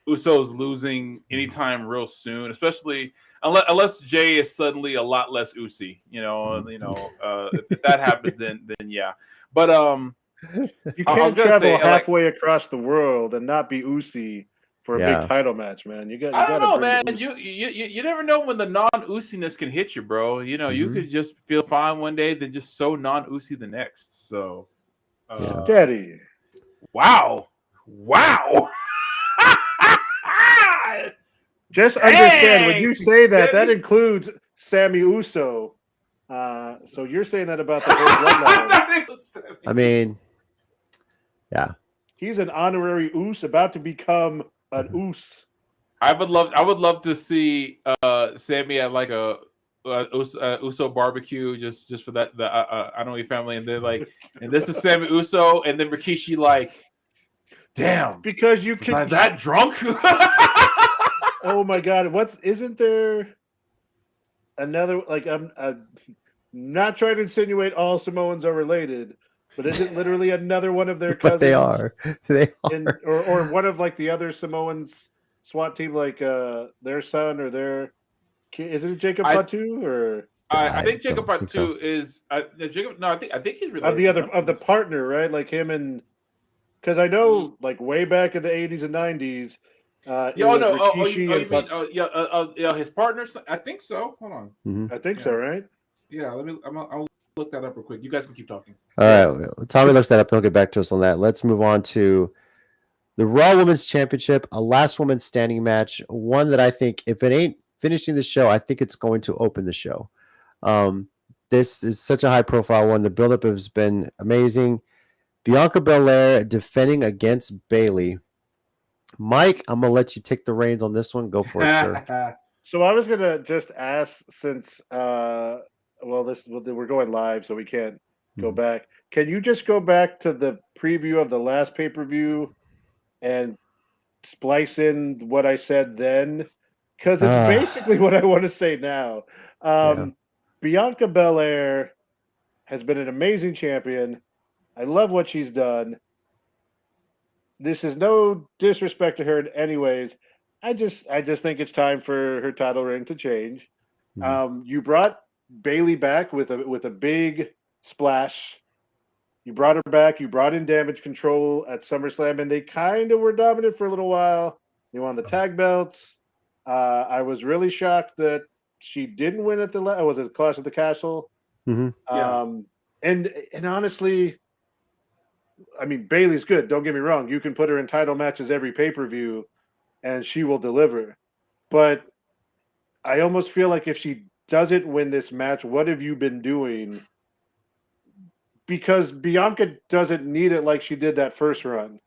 Usos losing anytime real soon, especially unless Jay is suddenly a lot less Usi. If that happens, then yeah. But you can't travel halfway across the world and not be Usi for a big title match, man. I don't know, man. You never know when the non-Usiness can hit you, bro. You could just feel fine one day, then just so non-Usi the next. So, Steady. Wow. Just understand when you say that includes Sammy Uso. So you're saying that about the whole bloodline. I mean, yeah. He's an honorary Us about to become an Us. I would love to see Sammy at like a Uso barbecue just for that I know your family, and then like, and this is Sammy Uso, and then Rikishi like, damn, because you can that drunk. Oh my God! Isn't there another like I'm not trying to insinuate all Samoans are related, but isn't literally another one of their cousins? But they are. Or one of like the other Samoans SWAT team, like their son or their kid. Is it Jacob Fatu or? I think Jacob Fatu is Jacob. No, I think he's related of the partner, right? Like him and because I know like way back in the 80s and 90s. His partner. I think so. Hold on. I think so, right? Yeah, I'll look that up real quick. You guys can keep talking. All right. Tommy looks that up. He'll get back to us on that. Let's move on to the Raw Women's Championship, a last woman standing match. One that I think, if it ain't finishing the show, I think it's going to open the show. This is such a high profile one. The buildup has been amazing. Bianca Belair defending against Bayley. Mike, I'm going to let you take the reins on this one. Go for it, sir. So I was going to just ask, since we're going live, so we can't go back. Can you just go back to the preview of the last pay-per-view and splice in what I said then? Because it's basically what I want to say now. Bianca Belair has been an amazing champion. I love what she's done. This is no disrespect to her in any ways. I just think it's time for her title reign to change. You brought Bayley back with a big splash. You brought her back. You brought in Damage Control at SummerSlam, and they kind of were dominant for a little while. They won the tag belts. I was really shocked that she didn't win at was it Clash of the Castle? And honestly, I mean, Bayley's good. Don't get me wrong. You can put her in title matches every pay-per-view, and she will deliver. But I almost feel like if she doesn't win this match, what have you been doing? Because Bianca doesn't need it like she did that first run.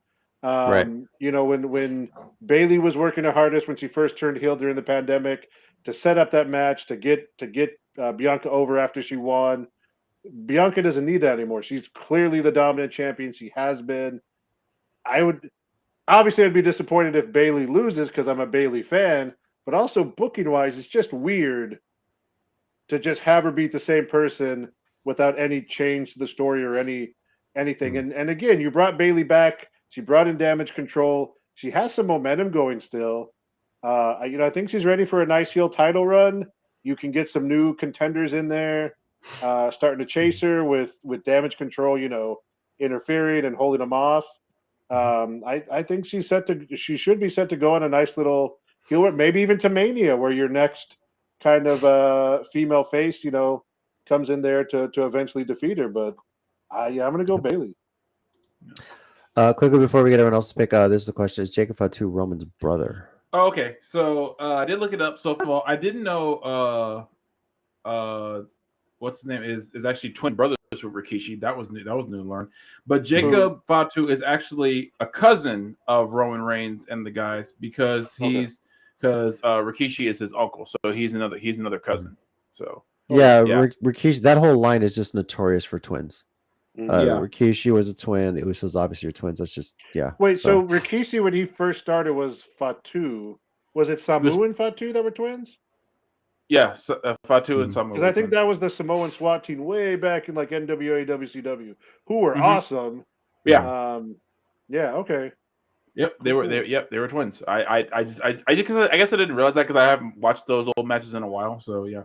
Right. You know, when Bayley was working her hardest when she first turned heel during the pandemic to set up that match to get Bianca over after she won. Bianca doesn't need that anymore. She's clearly the dominant champion. She has been. I'd be disappointed if Bayley loses because I'm a Bayley fan, but also booking wise, it's just weird to just have her beat the same person without any change to the story or anything. And again, you brought Bayley back. She brought in Damage Control. She has some momentum going still. I think she's ready for a nice heel title run. You can get some new contenders in there, starting to chase her with Damage Control, interfering and holding them off. I think she should be set to go on a nice little heel run, maybe even to Mania, where your next kind of female face, comes in there to eventually defeat her. But I'm going to go Bayley. Quickly before we get everyone else's pick, this is the question: is Jacob Fatu Roman's brother? Oh, okay, so I did look it up. So first of all, I didn't know what's his name is actually twin brothers with Rikishi. That was new to learn. But Jacob Fatu is actually a cousin of Roman Reigns and the guys because Rikishi is his uncle, so he's another cousin. So Rikishi. That whole line is just notorious for twins. Rikishi was a twin. The Usos obviously are twins. That's just Wait, so Rikishi when he first started was Fatu. Was it Samu and Fatu that were twins? Yeah, Fatu and Samu. Because I think that was the Samoan SWAT team way back in like NWA, WCW, who were awesome. Yeah. Okay. Yep, they were twins. I guess I didn't realize that because I haven't watched those old matches in a while. So yeah.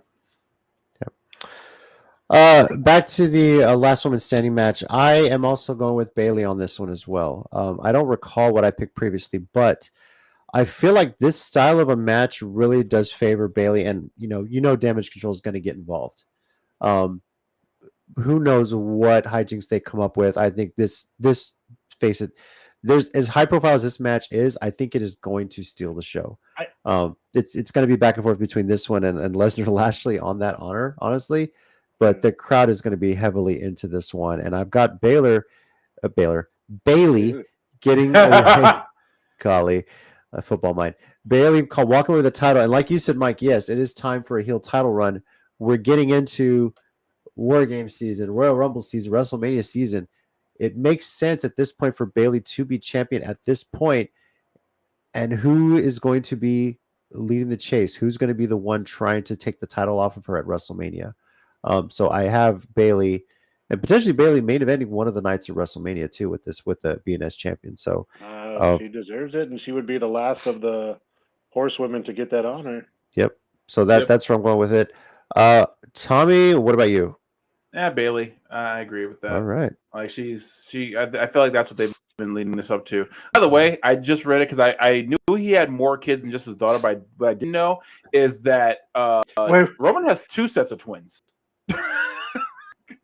Back to the last woman standing match. I am also going with Bayley on this one as well. I don't recall what I picked previously, but I feel like this style of a match really does favor Bayley, and Damage Control is going to get involved. Who knows what hijinks they come up with? I think this face it, there's as high profile as this match is. I think it is going to steal the show. It's going to be back and forth between this one and Lesnar Lashley on that honor, honestly. But the crowd is going to be heavily into this one, and I've got Bayley getting away. Golly, football mind. Bayley walking with the title, and like you said, Mike, yes, it is time for a heel title run. We're getting into War Games season, Royal Rumble season, WrestleMania season. It makes sense at this point for Bayley to be champion at this point. And who is going to be leading the chase? Who's going to be the one trying to take the title off of her at WrestleMania? So I have Bayley, and potentially Bayley main eventing one of the nights of WrestleMania too with the BNS champion. So she deserves it, and she would be the last of the horsewomen to get that honor. Yep. So that's where I'm going with it. Tommy, what about you? Yeah, Bayley. I agree with that. All right. Like I feel like that's what they've been leading this up to. By the way, I just read it because I knew he had more kids than just his daughter, but what I didn't know is that Roman has 2 sets of twins.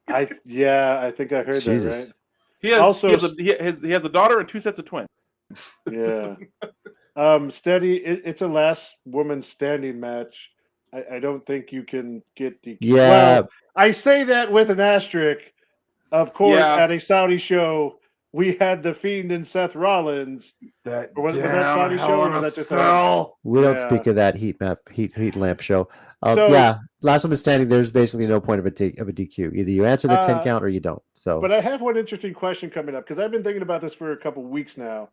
I think I heard Jesus. that, He has Also- he has a daughter and 2 sets of twins. right? Steady. It's a last woman standing match. I don't think you can get the. Yeah. Well, I say that with an asterisk. Of course, Yeah. at a Saudi show, we had the Fiend and Seth Rollins. That Or was that Saudi show, or was that just We don't Yeah. speak of that heat lamp show. So- Yeah, last one standing. There's basically no point of a DQ. Either you answer the 10 count or you don't. So, But I have one interesting question coming up because I've been thinking about this for a couple weeks now.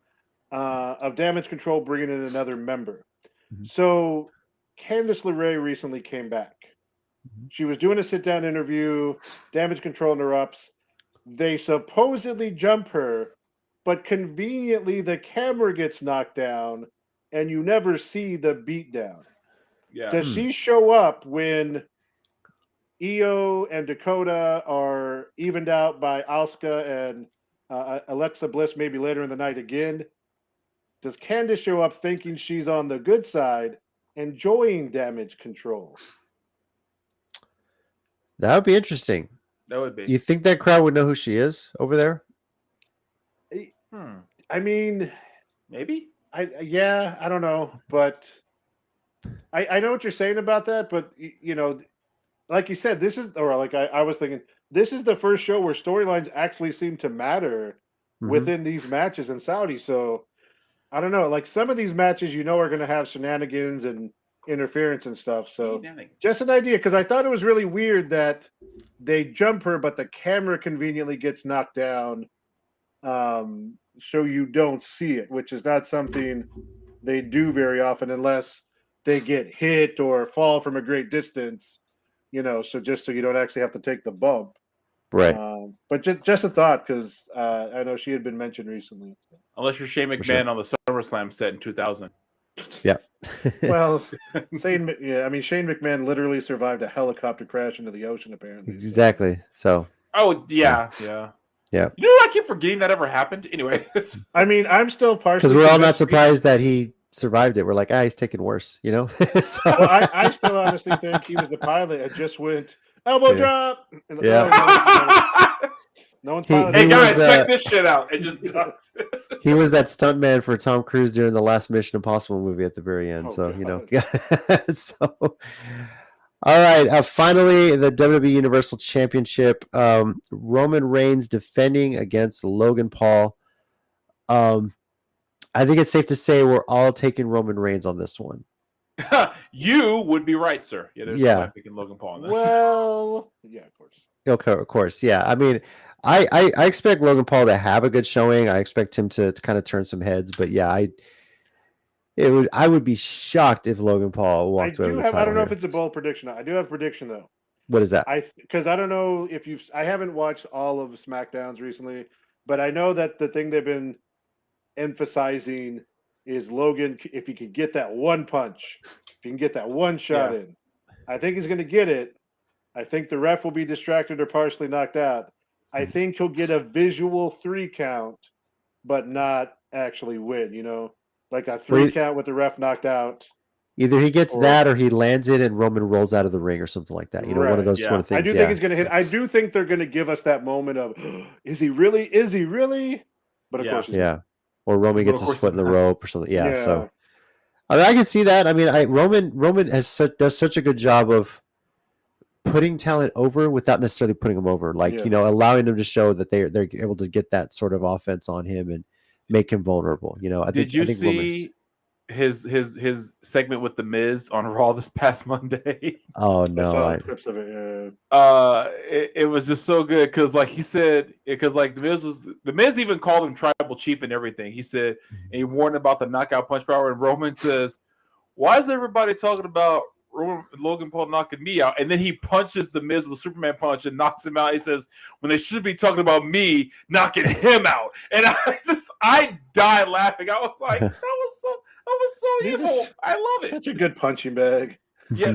Of Damage Control bringing in another member. Mhm. So Candice LeRae recently came back. Mhm. She was doing a sit-down interview. Damage Control interrupts. They supposedly jump her, but conveniently the camera gets knocked down, and you never see the beatdown. Yeah. Does she show up when Io and Dakota are evened out by Asuka and Alexa Bliss maybe later in the night again? Does Candice show up thinking she's on the good side, enjoying Damage Control? that would be interesting. That would be. Do you think that crowd would know who she is over there? I mean, Maybe. I don't know, but I know what you're saying about that, but you know, like you said, this is, or like I was thinking, this is the first show where storylines actually seem to matter Mhm. within these matches in Saudi. So I don't know, like some of these matches, you know, are going to have shenanigans and interference and stuff. So just an idea, because I thought it was really weird that they jump her, but the camera conveniently gets knocked down, so you don't see it, which is not something they do very often unless they get hit or fall from a great distance, you know, so just so you don't actually have to take the bump. Right. But just a thought, because I know she had been mentioned recently. Unless you're Shane For McMahon sure. on the SummerSlam set in 2000. Yeah. Well, Shane McMahon literally survived a helicopter crash into the ocean, apparently. so- exactly. So, Oh, yeah. Yeah. You know what? I keep forgetting that ever happened. Anyway. I mean, I'm still partially because we're all not convinced- surprised that he survived it. We're like, he's taking worse, you know? So, Well, I still honestly think he was the pilot. It just went elbow Yeah. drop. And Yeah. no one's He- piloting. Hey he guys, was, check this shit out. It just ducks. he was that stuntman for Tom Cruise during the last Mission Impossible movie at the very end. Oh, So, you know, God. so, all right. Finally, the WWE Universal Championship. Roman Reigns defending against Logan Paul. I think it's safe to say we're all taking Roman Reigns on this one. You would be right, sir. Yeah, there's Yeah. no picking Logan Paul on this. Well, yeah, of course. Okay, of course. Yeah. I mean, I expect Logan Paul to have a good showing. I expect him to kind of turn some heads. But yeah, I would be shocked if Logan Paul walked away with the title. I don't know if here. it's a bold prediction. I do have a prediction though. What is that? Because I don't know if I haven't watched all of SmackDowns recently, but I know that the thing they've been emphasizing is Logan. If he could get that one punch, if he can get that one shot in, I think he's going to get it. I think the ref will be distracted or partially knocked out. I think he'll get a visual 3 count, but not actually win. You know, like a 3 count with the ref knocked out. Either he gets Or- that or he lands it and Roman rolls out of the ring or something like that. You know, one of Right, those yeah. sort of things. I do think he's going to hit. I do think they're going to give us that moment of, is he really? Is he really? But of Yeah. course, he's Yeah. Or Roman But gets of his course foot in the he's not. rope or something. Yeah. Yeah. So I mean, I can see that. I mean, Roman does such a good job of putting talent over without necessarily putting them over. Like, Yeah. you know, allowing them to show that they're able to get that sort of offense on him and make him vulnerable. You know, I Did think you Roman's- see his segment with the Miz on Raw this past Monday? Oh I no. saw clips of it. It was just so good because like he said, because like the Miz even called him tribal chief and everything. He said, and he warned about the knockout punch power, and Roman says, why is everybody talking about Logan Paul knocking me out? And then he punches the Miz with the Superman punch and knocks him out. He says, when they should be talking about me knocking him out. And I died laughing. I was like, that was so He's evil. I love it. Such a good punching bag. Yeah,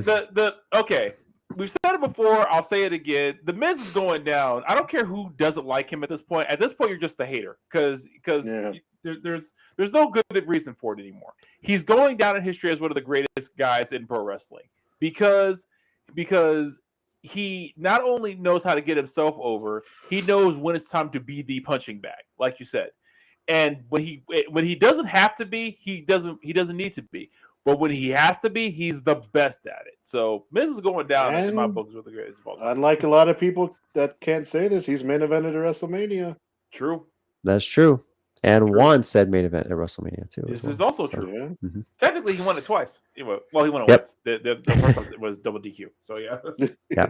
okay. We've said it before. I'll say it again. The Miz is going down. I don't care who doesn't like him at this point. At this point, you're just a hater because Yeah. there's no good reason for it anymore. He's going down in history as one of the greatest guys in pro wrestling because he not only knows how to get himself over, he knows when it's time to be the punching bag, like you said. And when he doesn't have to be, he doesn't need to be. But when he has to be, he's the best at it. So Miz is going down in my books with the greatest of all time. Unlike a lot of people that can't say this, he's main evented at WrestleMania. True. That's true. And True. won said main event at WrestleMania too. This is also true. Yeah. Mm-hmm. Technically, he won it twice. Well, he won it Yep. once. The first one was double DQ. So yeah. Yeah.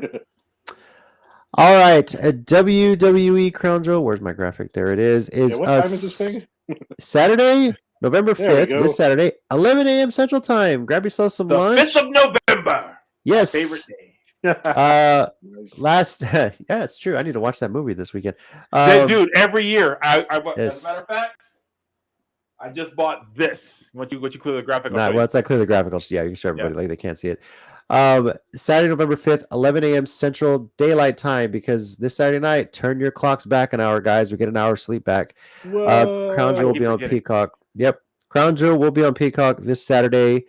All right, WWE Crown Jewel. Where's my graphic? There it is. What time is this thing? Saturday, November There we 5th. go. This Saturday, 11 a.m. Central Time. Grab yourself some The lunch. 5th of November. Yes. Favorite day. Nice. Last, yeah, it's true. I need to watch that movie this weekend. Dude, every year, Yes. as a matter of fact, I just bought this. Once you clear the graphic, I'll Not, show you. well, it's not clear the graphic. Yeah, you can show everybody like they can't see it. Saturday, November 5th, 11 a.m. Central Daylight Time, because this Saturday night, turn your clocks back an hour, guys. We get an hour sleep back. Crown Jewel will keep be on forgetting. Peacock. Yep. Crown Jewel will be on Peacock this Saturday.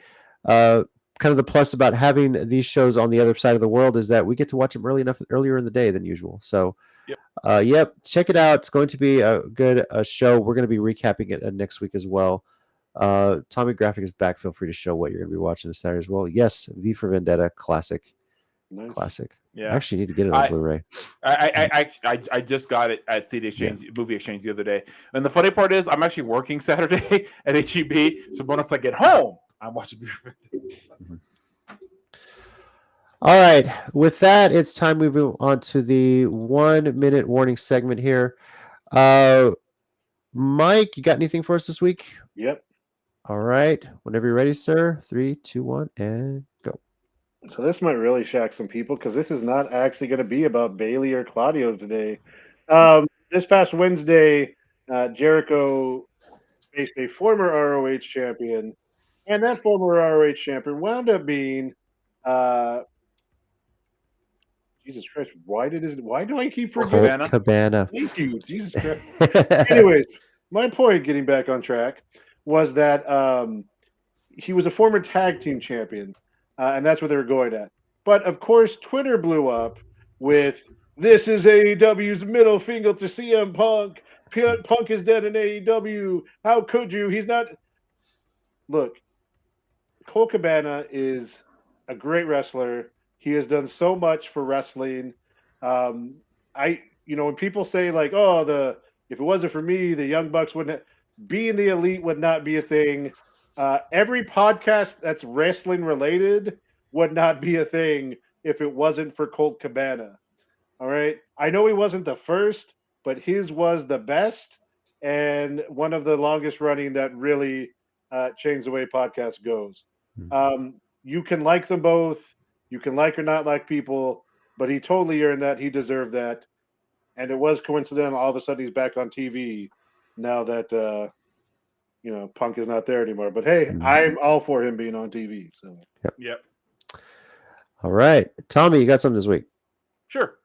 Kind of the plus about having these shows on the other side of the world is that we get to watch them earlier in the day than usual. So, yep, check it out. It's going to be a good show. We're going to be recapping it next week as well. Tommy Graphic is back. Feel free to show what you're going to be watching this Saturday as well. Yes, V for Vendetta, classic. Nice. Classic. Yeah. I actually need to get it on Blu-ray. I just got it at CD Exchange, Movie Exchange the other day. And the funny part is, I'm actually working Saturday at HEB. So once I get home, I'm watching V for Vendetta. All right. With that, it's time we move on to the 1 minute warning segment here. Mike, you got anything for us this week? Yep. All right. Whenever you're ready, sir. 3, 2, 1, and go. So this might really shock some people because this is not actually going to be about Bailey or Claudio today. This past Wednesday, Jericho faced a former ROH champion, and that former ROH champion wound up being Jesus Christ, why do I keep forgetting? Colt Cabana. Thank you, Jesus Christ. Anyways, my point, getting back on track, was that he was a former tag team champion, and that's what they were going at. But of course, Twitter blew up with "This is AEW's middle finger to CM Punk. Punk is dead in AEW. How could you? He's not." Look, Colt Cabana is a great wrestler. He has done so much for wrestling. When people say like, "Oh, if it wasn't for me, the Young Bucks wouldn't," being the elite would not be a thing. Every podcast that's wrestling related would not be a thing if it wasn't for Colt Cabana. All right. I know he wasn't the first, but his was the best and one of the longest running that really changed the way podcast goes. You can like them both. You can like or not like people, but he totally earned that. He deserved that. And it was coincidental. All of a sudden he's back on TV now that, Punk is not there anymore. But hey, I'm all for him being on TV. So Yep. All right. Tommy, you got something this week? Sure.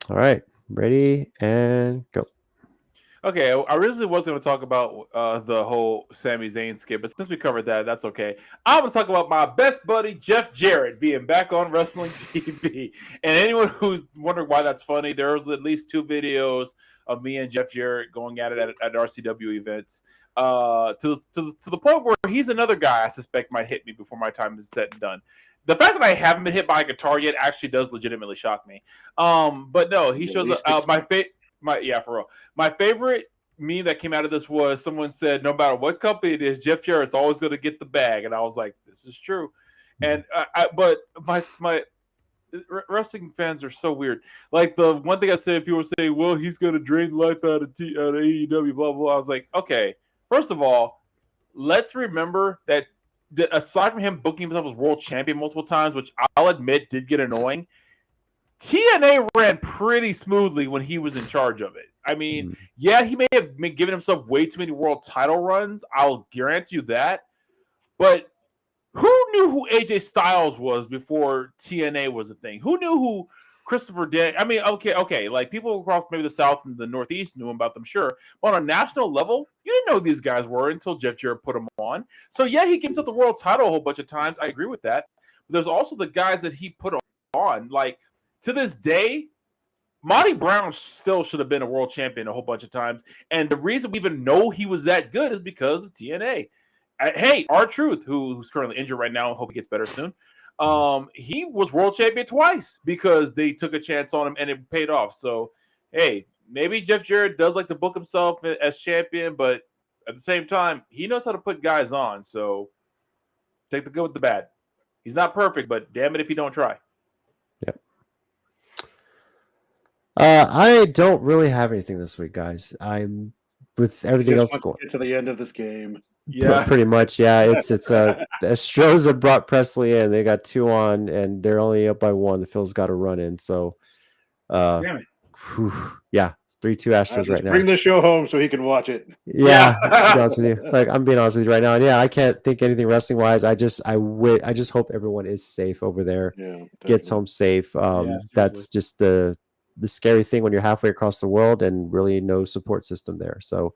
All right. Ready and go. Okay, I originally was going to talk about the whole Sami Zayn skit, but since we covered that, that's okay. I'm going to talk about my best buddy, Jeff Jarrett, being back on wrestling TV. And anyone who's wondering why that's funny, there was at least 2 videos of me and Jeff Jarrett going at it at RCW events to the point where he's another guy I suspect might hit me before my time is said and done. The fact that I haven't been hit by a guitar yet actually does legitimately shock me. But no, he shows up. For real. My favorite meme that came out of this was someone said, no matter what company it is, Jeff Jarrett's always going to get the bag. And I was like, this is true. And but my wrestling fans are so weird. Like the one thing I said, people say, well, he's going to drain life out of AEW, blah, blah. I was like, okay, first of all, let's remember that aside from him booking himself as world champion multiple times, which I'll admit did get annoying, TNA ran pretty smoothly when he was in charge of it. I mean, yeah, he may have been giving himself way too many world title runs. I'll grant you that. But who knew who AJ Styles was before TNA was a thing? Who knew who Christopher Dan? I mean, okay. Like people across maybe the South and the Northeast knew about them, sure. But on a national level, you didn't know who these guys were until Jeff Jarrett put them on. So yeah, he gives up the world title a whole bunch of times. I agree with that. But there's also the guys that he put on. Like, to this day, Monty Brown still should have been a world champion a whole bunch of times. And the reason we even know he was that good is because of TNA. Hey, R-Truth, who's currently injured right now, I hope he gets better soon. He was world champion twice because they took a chance on him and it paid off. So, hey, maybe Jeff Jarrett does like to book himself as champion, but at the same time, he knows how to put guys on. So take the good with the bad. He's not perfect, but damn it if you don't try. Yep. I don't really have anything this week, guys. I'm with everything else going. Get to the end of this game. Yeah, pretty much. Yeah, it's Astroza brought Presley in. They got 2 on, and they're only up by 1. The Phil's got to run in. So, damn it. Yeah, it's 3-2 Astros right now. Bring the show home so he can watch it. Yeah, to be honest with you. Like, I'm being honest with you right now, and yeah, I can't think anything wrestling wise. I just hope everyone is safe over there. Yeah, gets home safe. That's just the scary thing when you're halfway across the world and really no support system there. So,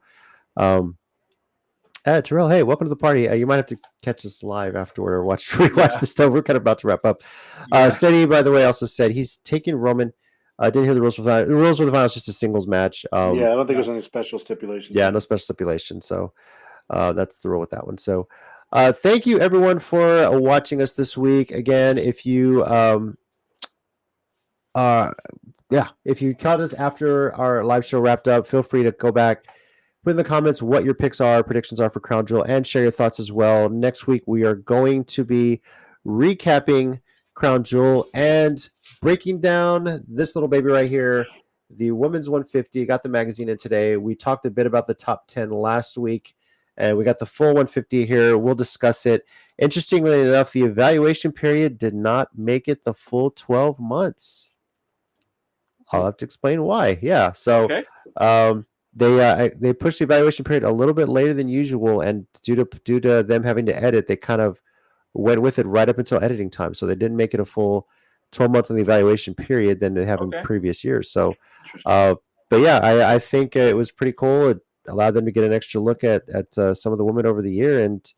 Terrell, hey, welcome to the party. You might have to catch us live afterward or watch this stuff. We're kind of about to wrap up. Steady, by the way, also said he's taking Roman. I didn't hear the rules for that. The rules for the final is just a singles match. I don't think there's any special stipulations. Yeah, no special stipulation. So that's the rule with that one. So thank you, everyone, for watching us this week. Again, if you if you caught us after our live show wrapped up, feel free to go back, put in the comments what your picks are, predictions are for Crown Jewel, and share your thoughts as well. Next week, we are going to be recapping Crown Jewel and breaking down this little baby right here, the Women's 150. Got the magazine in today. We talked a bit about the top 10 last week, and we got the full 150 here. We'll discuss it. Interestingly enough, the evaluation period did not make it the full 12 months. I'll have to explain why. Yeah, so they pushed the evaluation period a little bit later than usual, and due to them having to edit, they kind of went with it right up until editing time. So they didn't make it a full 12 months on the evaluation period than they have in previous years. So, but yeah, I think it was pretty cool. It allowed them to get an extra look at some of the women over the year, and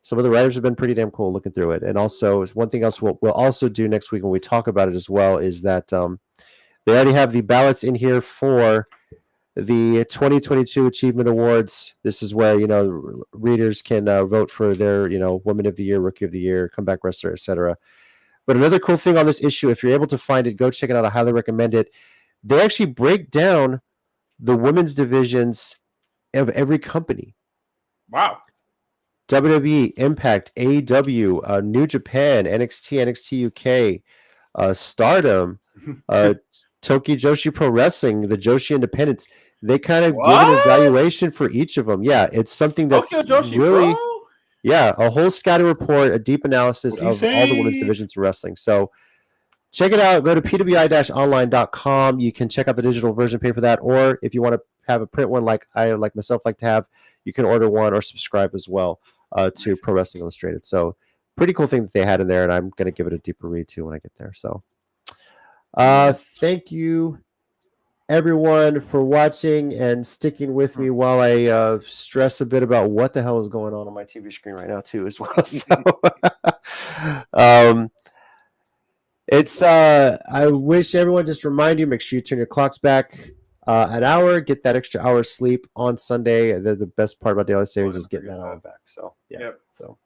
some of the writers have been pretty damn cool looking through it. And also, one thing else we'll also do next week when we talk about it as well is that they already have the ballots in here for the 2022 Achievement Awards. This is where, readers can vote for their, Woman of the Year, Rookie of the Year, Comeback Wrestler, etc. But another cool thing on this issue, if you're able to find it, go check it out. I highly recommend it. They actually break down the women's divisions of every company. Wow. WWE, Impact, AEW, New Japan, NXT, NXT UK, Stardom, Tokyo Joshi Pro Wrestling, the Joshi Independents. They kind of give an evaluation for each of them. Yeah, it's something that's really, a whole scouting report, a deep analysis of all the women's divisions of wrestling. So check it out. Go to pwi-online.com. You can check out the digital version, pay for that. Or if you want to have a print one like I, like myself, like to have, you can order one or subscribe as well to Pro Wrestling Illustrated. So pretty cool thing that they had in there, and I'm going to give it a deeper read too when I get there. So thank you, everyone, for watching and sticking with me while I stress a bit about what the hell is going on my TV screen right now too, as well. So, it's I wish everyone, just remind you, make sure you turn your clocks back an hour, get that extra hour of sleep on Sunday. The best part about daylight savings is getting that hour back. So So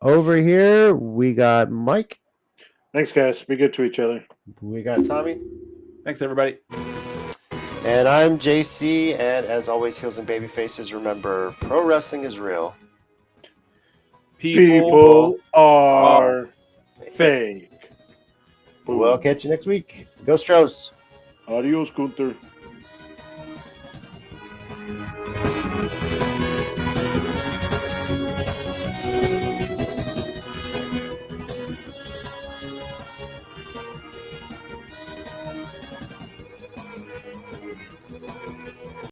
over here we got Mike. Thanks, guys. Be good to each other. We got Tommy. Thanks, everybody. And I'm JC. And as always, heels and baby faces, remember, pro wrestling is real. People are fake. We'll catch you next week. Go Stros. Adios, Gunther.